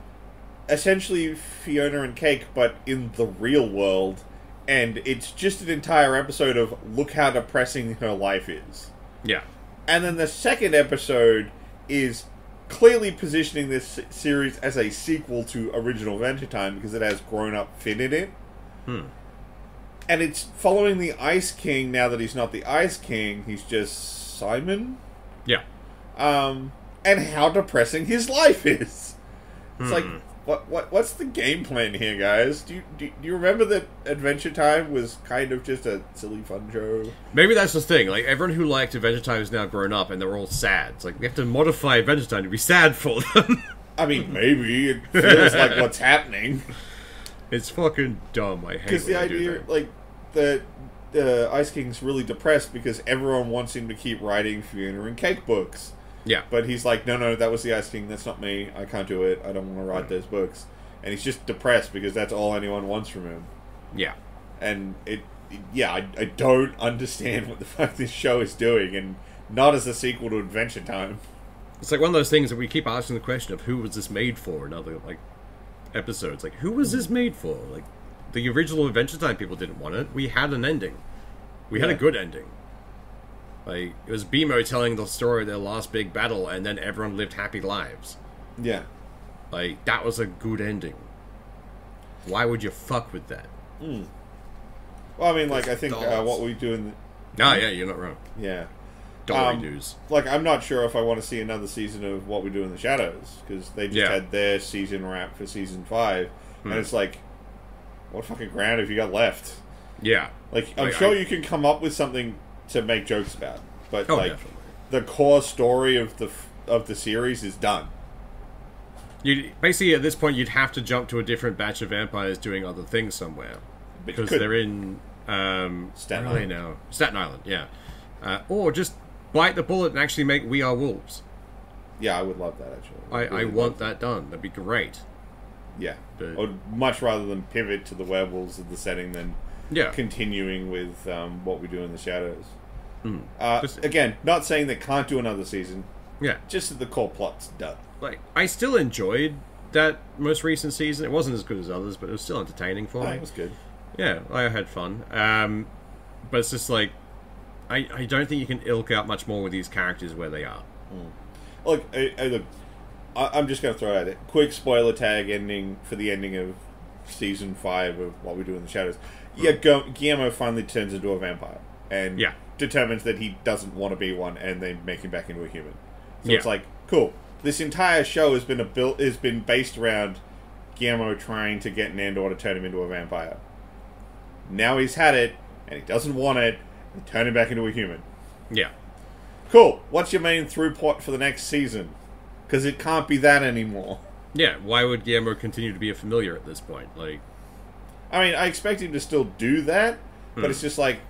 essentially Fiona and Cake, but in the real world. And it's just an entire episode of look how depressing her life is. Yeah. And then the second episode is clearly positioning this series as a sequel to Original Adventure Time because it has grown-up Finn in it. And it's following the Ice King now that he's not the Ice King, he's just Simon. Yeah. And how depressing his life is. It's like, what's the game plan here, guys? Do you remember that Adventure Time was kind of just a silly fun show? Maybe that's the thing. Like, everyone who liked Adventure Time is now grown up and they're all sad. It's like, we have to modify Adventure Time to be sad for them. I mean, maybe. It feels like what's happening. It's fucking dumb. I hate because the idea, like, the Ice King's really depressed because everyone wants him to keep writing Fiona and Cake books. Yeah. But he's like, no, that was the Ice King. That's not me. I can't do it. I don't want to write those books. And he's just depressed because that's all anyone wants from him. Yeah. And I don't understand what the fuck this show is doing, and not as a sequel to Adventure Time. It's like one of those things that we keep asking the question of who was this made for in other like episodes. Like, who was this made for? Like, the original Adventure Time people didn't want it. We had an ending. We had a good ending. Like, it was BMO telling the story of their last big battle, and then everyone lived happy lives. Yeah. Like, that was a good ending. Why would you fuck with that? Well, I mean, like, I think what we do in the... Oh, yeah, you're not wrong. Yeah. Dollar news. Like, I'm not sure if I want to see another season of What We Do in the Shadows, because they just had their season wrap for season 5, and it's like, what fucking ground have you got left? Yeah. Like, I'm sure you can come up with something to make jokes about, but definitely. The core story of the series is done. You basically, at this point, you'd have to jump to a different batch of vampires doing other things somewhere, because they're in Staten Island now. Staten Island, yeah. Or just bite the bullet and actually make We Are Wolves. Yeah, I would love that, actually. I want that done. That'd be great. Yeah. But, I would much rather than pivot to the werewolves of the setting than continuing with What We Do in the Shadows. Again, not saying they can't do another season. Yeah. Just that the core plot's done. Like, I still enjoyed that most recent season. It wasn't as good as others, but it was still entertaining for me. It was good. Yeah, I had fun. But it's just like, I don't think you can ilk out much more with these characters where they are. Look, I'm just going to throw it out there. Quick spoiler tag ending for the ending of season 5 of What We Do in the Shadows. Yeah, Guillermo finally turns into a vampire and determines that he doesn't want to be one, and they make him back into a human. So it's like, cool. This entire show has been based around Guillermo trying to get Nandor to turn him into a vampire. Now he's had it, and he doesn't want it, and turn him back into a human. Yeah. Cool. What's your main through plot for the next season? Because it can't be that anymore. Yeah, why would Guillermo continue to be a familiar at this point? Like, I mean, I expect him to still do that, but it's just like,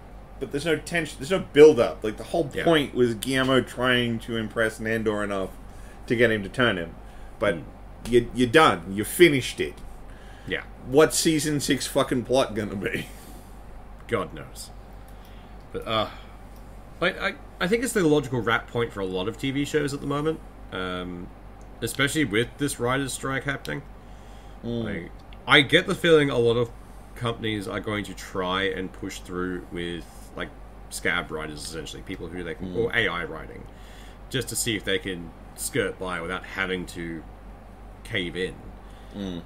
but there's no tension, there's no build-up. Like, the whole point was Guillermo trying to impress Nandor enough to get him to turn him. But you're done. You finished it. Yeah. What's season 6 fucking plot gonna be? God knows. But, I think it's the logical wrap point for a lot of TV shows at the moment. Especially with this writer's strike happening. Like, I get the feeling a lot of companies are going to try and push through with, like, scab writers, essentially. People who they can... Or AI writing. Just to see if they can skirt by without having to cave in.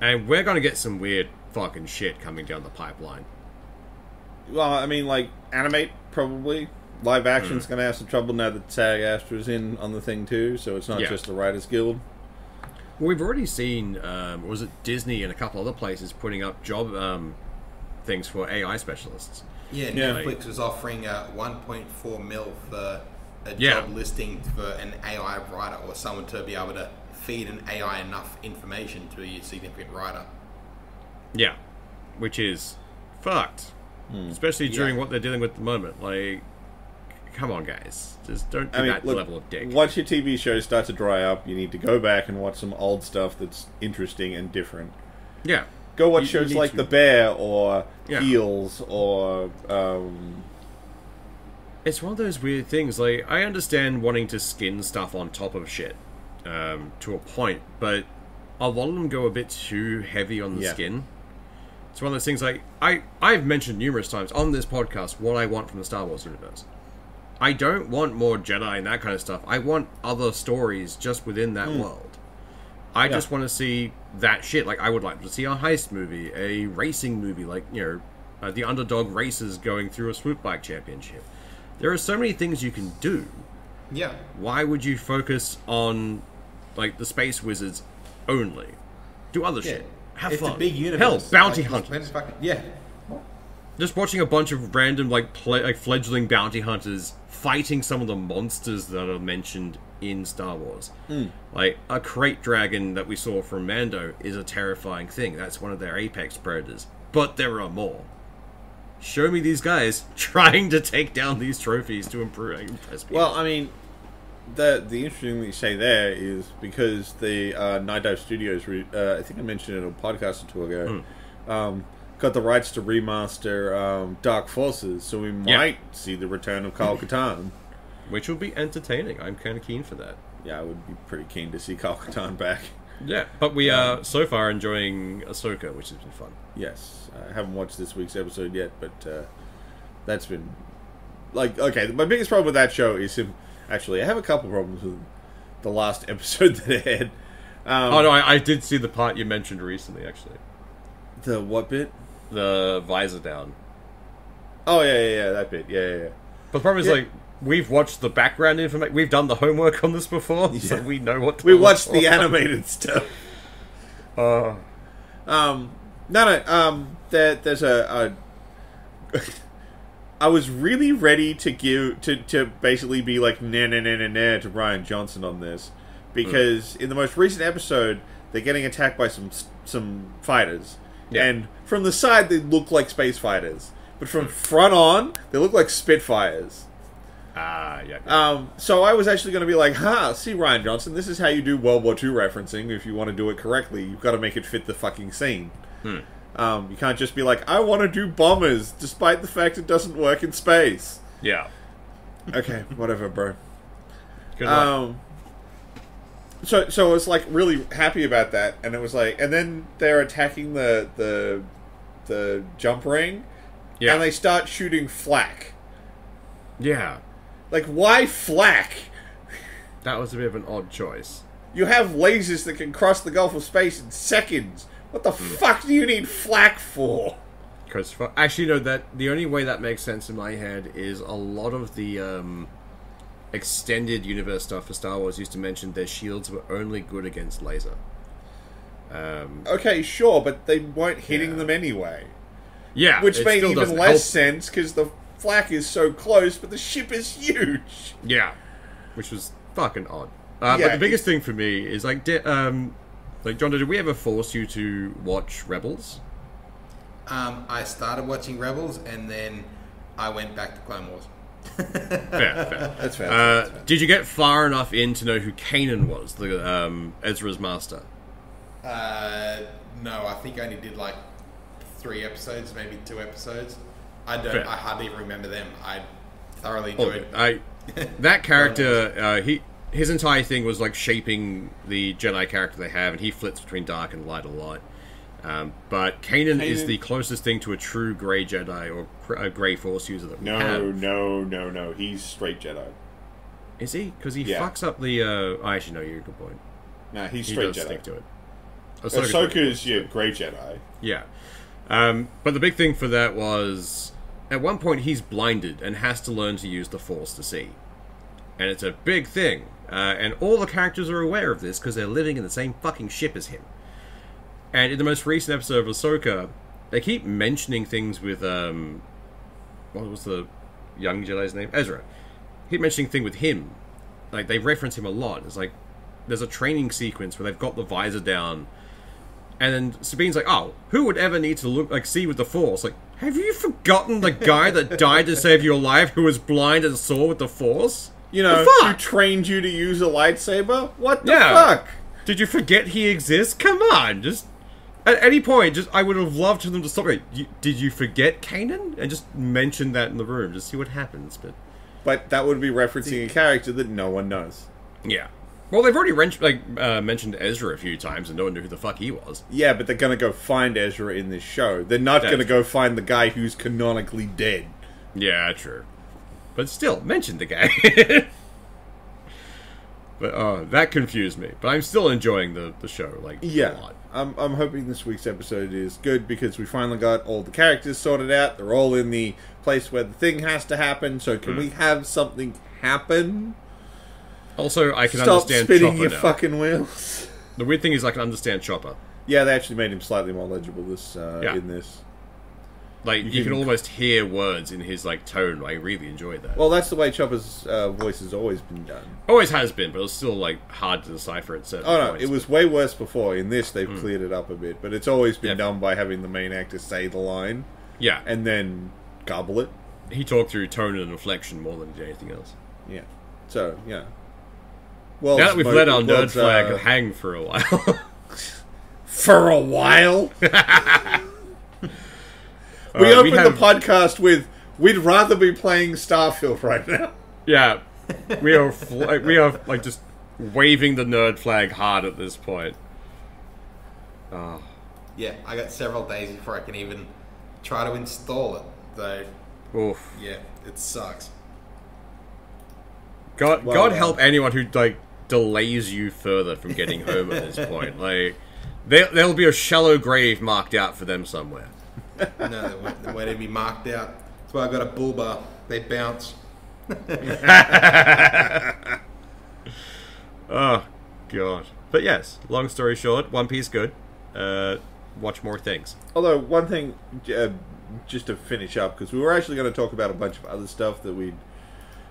And we're going to get some weird fucking shit coming down the pipeline. Well, I mean, like, animate, probably. Live action's going to have some trouble now that SAG-AFTRA's in on the thing, too, so it's not just the Writers Guild. Well, we've already seen, was it Disney and a couple other places putting up job things for AI specialists. Yeah, Netflix was offering 1.4 mil for a job listing for an AI writer or someone to be able to feed an AI enough information to be a significant writer. Yeah, which is fucked. Especially during what they're dealing with at the moment. Like, come on, guys. Just don't do that level of dick. Once your TV shows start to dry up, you need to go back and watch some old stuff that's interesting and different. Yeah. Go watch shows like The Bear or Heels or... It's one of those weird things. Like, I understand wanting to skin stuff on top of shit to a point, but a lot of them go a bit too heavy on the skin. It's one of those things like... I've mentioned numerous times on this podcast what I want from the Star Wars universe. I don't want more Jedi and that kind of stuff. I want other stories just within that world. I just want to see that shit. Like, I would like to see a heist movie, a racing movie, like, you know, the underdog racers going through a swoop bike championship. There are so many things you can do. Yeah. Why would you focus on, like, the space wizards only? Do other shit. Have fun. It's a big universe. Hell, bounty hunters. Yeah. Just watching a bunch of random, like fledgling bounty hunters fighting some of the monsters that are mentioned in Star Wars. Like, a crate dragon that we saw from Mando is a terrifying thing. That's one of their apex predators. But there are more. Show me these guys trying to take down these trophies to impress people. Well, I mean, the interesting thing you say there is because the Night Dive Studios, I think I mentioned it on a podcast or two ago, got the rights to remaster Dark Forces, so we might see the return of Kyle Katarn. Which will be entertaining. I'm kind of keen for that. Yeah, I would be pretty keen to see Kyle Katarn back. Yeah, but we are so far enjoying Ahsoka, which has been fun. Yes, I haven't watched this week's episode yet, but that's been... okay, my biggest problem with that show is him... Actually, I have a couple problems with the last episode that it had. Oh, no, I did see the part you mentioned recently, actually. The what bit? The visor down. Oh, yeah, that bit. Yeah. But the problem is, we've watched the background information. We've done the homework on this before, so we know what to We watched the animated stuff. No, there's a I was really ready to give to basically be like nah to Rian Johnson on this, because in the most recent episode they're getting attacked by some fighters, and from the side they look like space fighters, but from front on they look like Spitfires. So I was actually going to be like, see Rian Johnson, this is how you do World War II referencing. If you want to do it correctly, you've got to make it fit the fucking scene. You can't just be like, I want to do bombers, despite the fact it doesn't work in space. Yeah. Okay, whatever, bro. Good luck. So I was like really happy about that, and it was like, and then they're attacking the jump ring, and they start shooting flak. Yeah. Like, why flak? That was a bit of an odd choice. You have lasers that can cross the Gulf of Space in seconds. What the fuck do you need flak for? Because actually, no. That the only way that makes sense in my head is a lot of the extended universe stuff for Star Wars used to mention their shields were only good against laser. Okay, sure, but they weren't hitting them anyway. Yeah, which made even less sense because the flak is so close, but the ship is huge. Yeah, which was fucking odd. But the biggest thing for me is like, John, did we ever force you to watch Rebels? I started watching Rebels, and then I went back to Clone Wars. Fair. That's fair. Did you get far enough in to know who Kanan was, the Ezra's master? No, I think I only did like 3 episodes, maybe 2 episodes. I hardly even remember them. I thoroughly enjoyed that character. His entire thing was like shaping the Jedi character they have, and he flips between dark and light a lot. But Kanan is the closest thing to a true Grey Jedi or a Grey Force user that we have. No. He's straight Jedi. Is he? Because he fucks up the... actually, no, you're a good point. No, he's straight Jedi. Stick to it. Ahsoka's Grey Jedi. Yeah. But the big thing for that was... At one point, he's blinded and has to learn to use the Force to see. And it's a big thing. And all the characters are aware of this because they're living in the same fucking ship as him. And in the most recent episode of Ahsoka, they keep mentioning things with, what was the young Jedi's name? Ezra. Keep mentioning thing with him. Like, they reference him a lot. It's like, there's a training sequence where they've got the visor down. And then Sabine's like, oh, who would ever need to see with the Force? Like, have you forgotten the guy that died to save your life who was blind and saw with the Force? You know, who trained you to use a lightsaber? What the fuck? Did you forget he exists? Come on, just... At any point, I would have loved for them to stop. Did you forget Kanan? And just mention that in the room, just see what happens. But that would be referencing a character that no one knows. Yeah. Well, they've already mentioned Ezra a few times, and no one knew who the fuck he was. Yeah, but they're going to go find Ezra in this show. They're not going to go find the guy who's canonically dead. Yeah, true. But still, mention the guy. But that confused me. But I'm still enjoying the show, a lot. I'm hoping this week's episode is good because we finally got all the characters sorted out. They're all in the place where the thing has to happen. So can we have something happen? Also, I can Stop understand spinning Chopper your now. fucking wheels. The weird thing is I can understand Chopper. Yeah, they actually made him slightly more legible in this. Like, you can almost hear words in his, tone. I really enjoyed that. Well, that's the way Chopper's voice has always been done. Always has been, but it was still, hard to decipher at certain points. Oh, no, it was way worse before. In this, they've cleared it up a bit. But it's always been done by having the main actor say the line. Yeah. And then gobble it. He talked through tone and inflection more than he did anything else. Yeah. So, yeah. World's Now that we've mo- let our nerd world's, flag hang for a while. for a while. We opened the podcast with, we'd rather be playing Starfield right now. Yeah, we are like just waving the nerd flag hard at this point. Oh. Yeah, I got several days before I can even try to install it. So, Oof. yeah, it sucks. God help anyone who like delays you further from getting home at this point. Like, there'll be a shallow grave marked out for them somewhere. No, they won't even be marked out. That's why I got a bull bar. They bounce. Oh, God. But yes, long story short, One Piece good. Watch more things. Although, one thing, just to finish up, because we were actually going to talk about a bunch of other stuff that we'd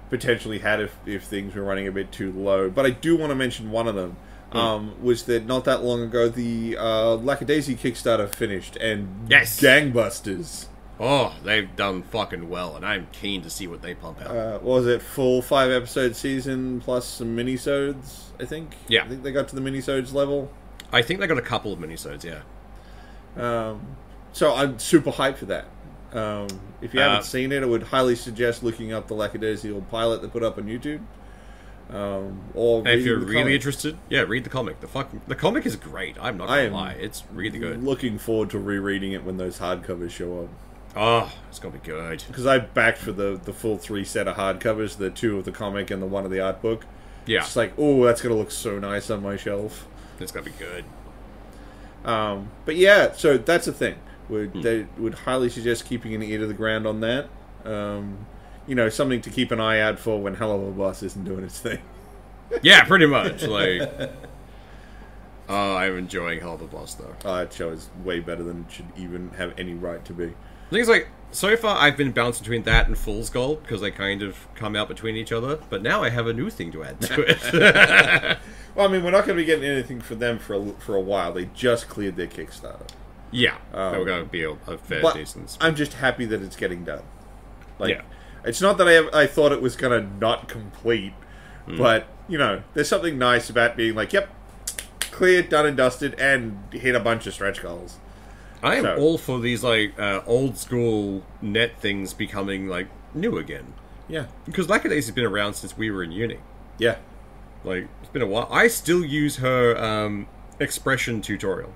potentially had if things were running a bit too low. But I do want to mention one of them. Was that not that long ago the Lackadaisy Kickstarter finished, and yes, gangbusters. Oh, they've done fucking well, and I'm keen to see what they pump out. What was it? Full 5-episode season plus some minisodes, I think? Yeah. I think they got to the minisodes level. I think they got a couple of minisodes, yeah. So I'm super hyped for that. If you haven't seen it, I would highly suggest looking up the Lackadaisy pilot they put up on YouTube. Or if you're really interested, yeah, read the comic. The comic is great. I'm not gonna lie, it's really good. Looking forward to rereading it when those hardcovers show up. Oh, it's gonna be good. Because I backed for the full 3 set of hardcovers, the 2 of the comic and the 1 of the art book. Yeah, it's like, oh, that's gonna look so nice on my shelf. It's gonna be good. But yeah, so that's the thing. They would highly suggest keeping an ear to the ground on that. You know, something to keep an eye out for when Hell of a Boss isn't doing its thing. Yeah, pretty much. Like, I'm enjoying Hell of a Boss though. That show is way better than it should even have any right to be. The thing is, like, so far I've been bouncing between that and Fool's Gold because they kind of come out between each other. But now I have a new thing to add to it. Well, I mean, we're not going to be getting anything for them for a while. They just cleared their Kickstarter. Yeah, they were going to be a fair decent. I'm just happy that it's getting done. Like, yeah. It's not that I thought it was going to not complete, but, you know, there's something nice about being like, yep, cleared, done and dusted, and hit a bunch of stretch goals. I am all for these, like, old school net things becoming, like, new again. Yeah. Because Lackadaisy has been around since we were in uni. Yeah. Like, it's been a while. I still use her expression tutorial.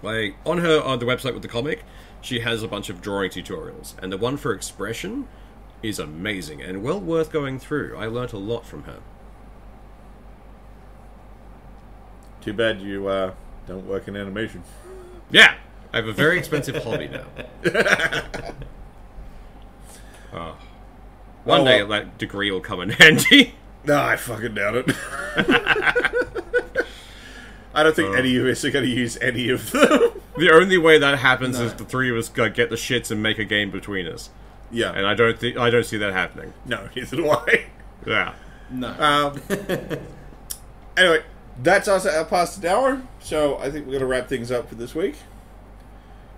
Like, on the website with the comic, she has a bunch of drawing tutorials. And the one for expression is amazing and well worth going through. I learnt a lot from her. Too bad you don't work in animation. Yeah! I have a very expensive hobby now. One day that degree will come in handy. No, I fucking doubt it. I don't think any of us are going to use any of them. The only way that happens is the three of us go get the shits and make a game between us. Yeah, and I don't see that happening. No, neither do I. Yeah. No. Anyway, that's us past an hour, so I think we're going to wrap things up for this week.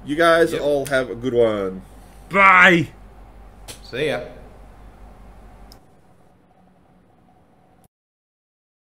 You guys all have a good one. Bye. See ya.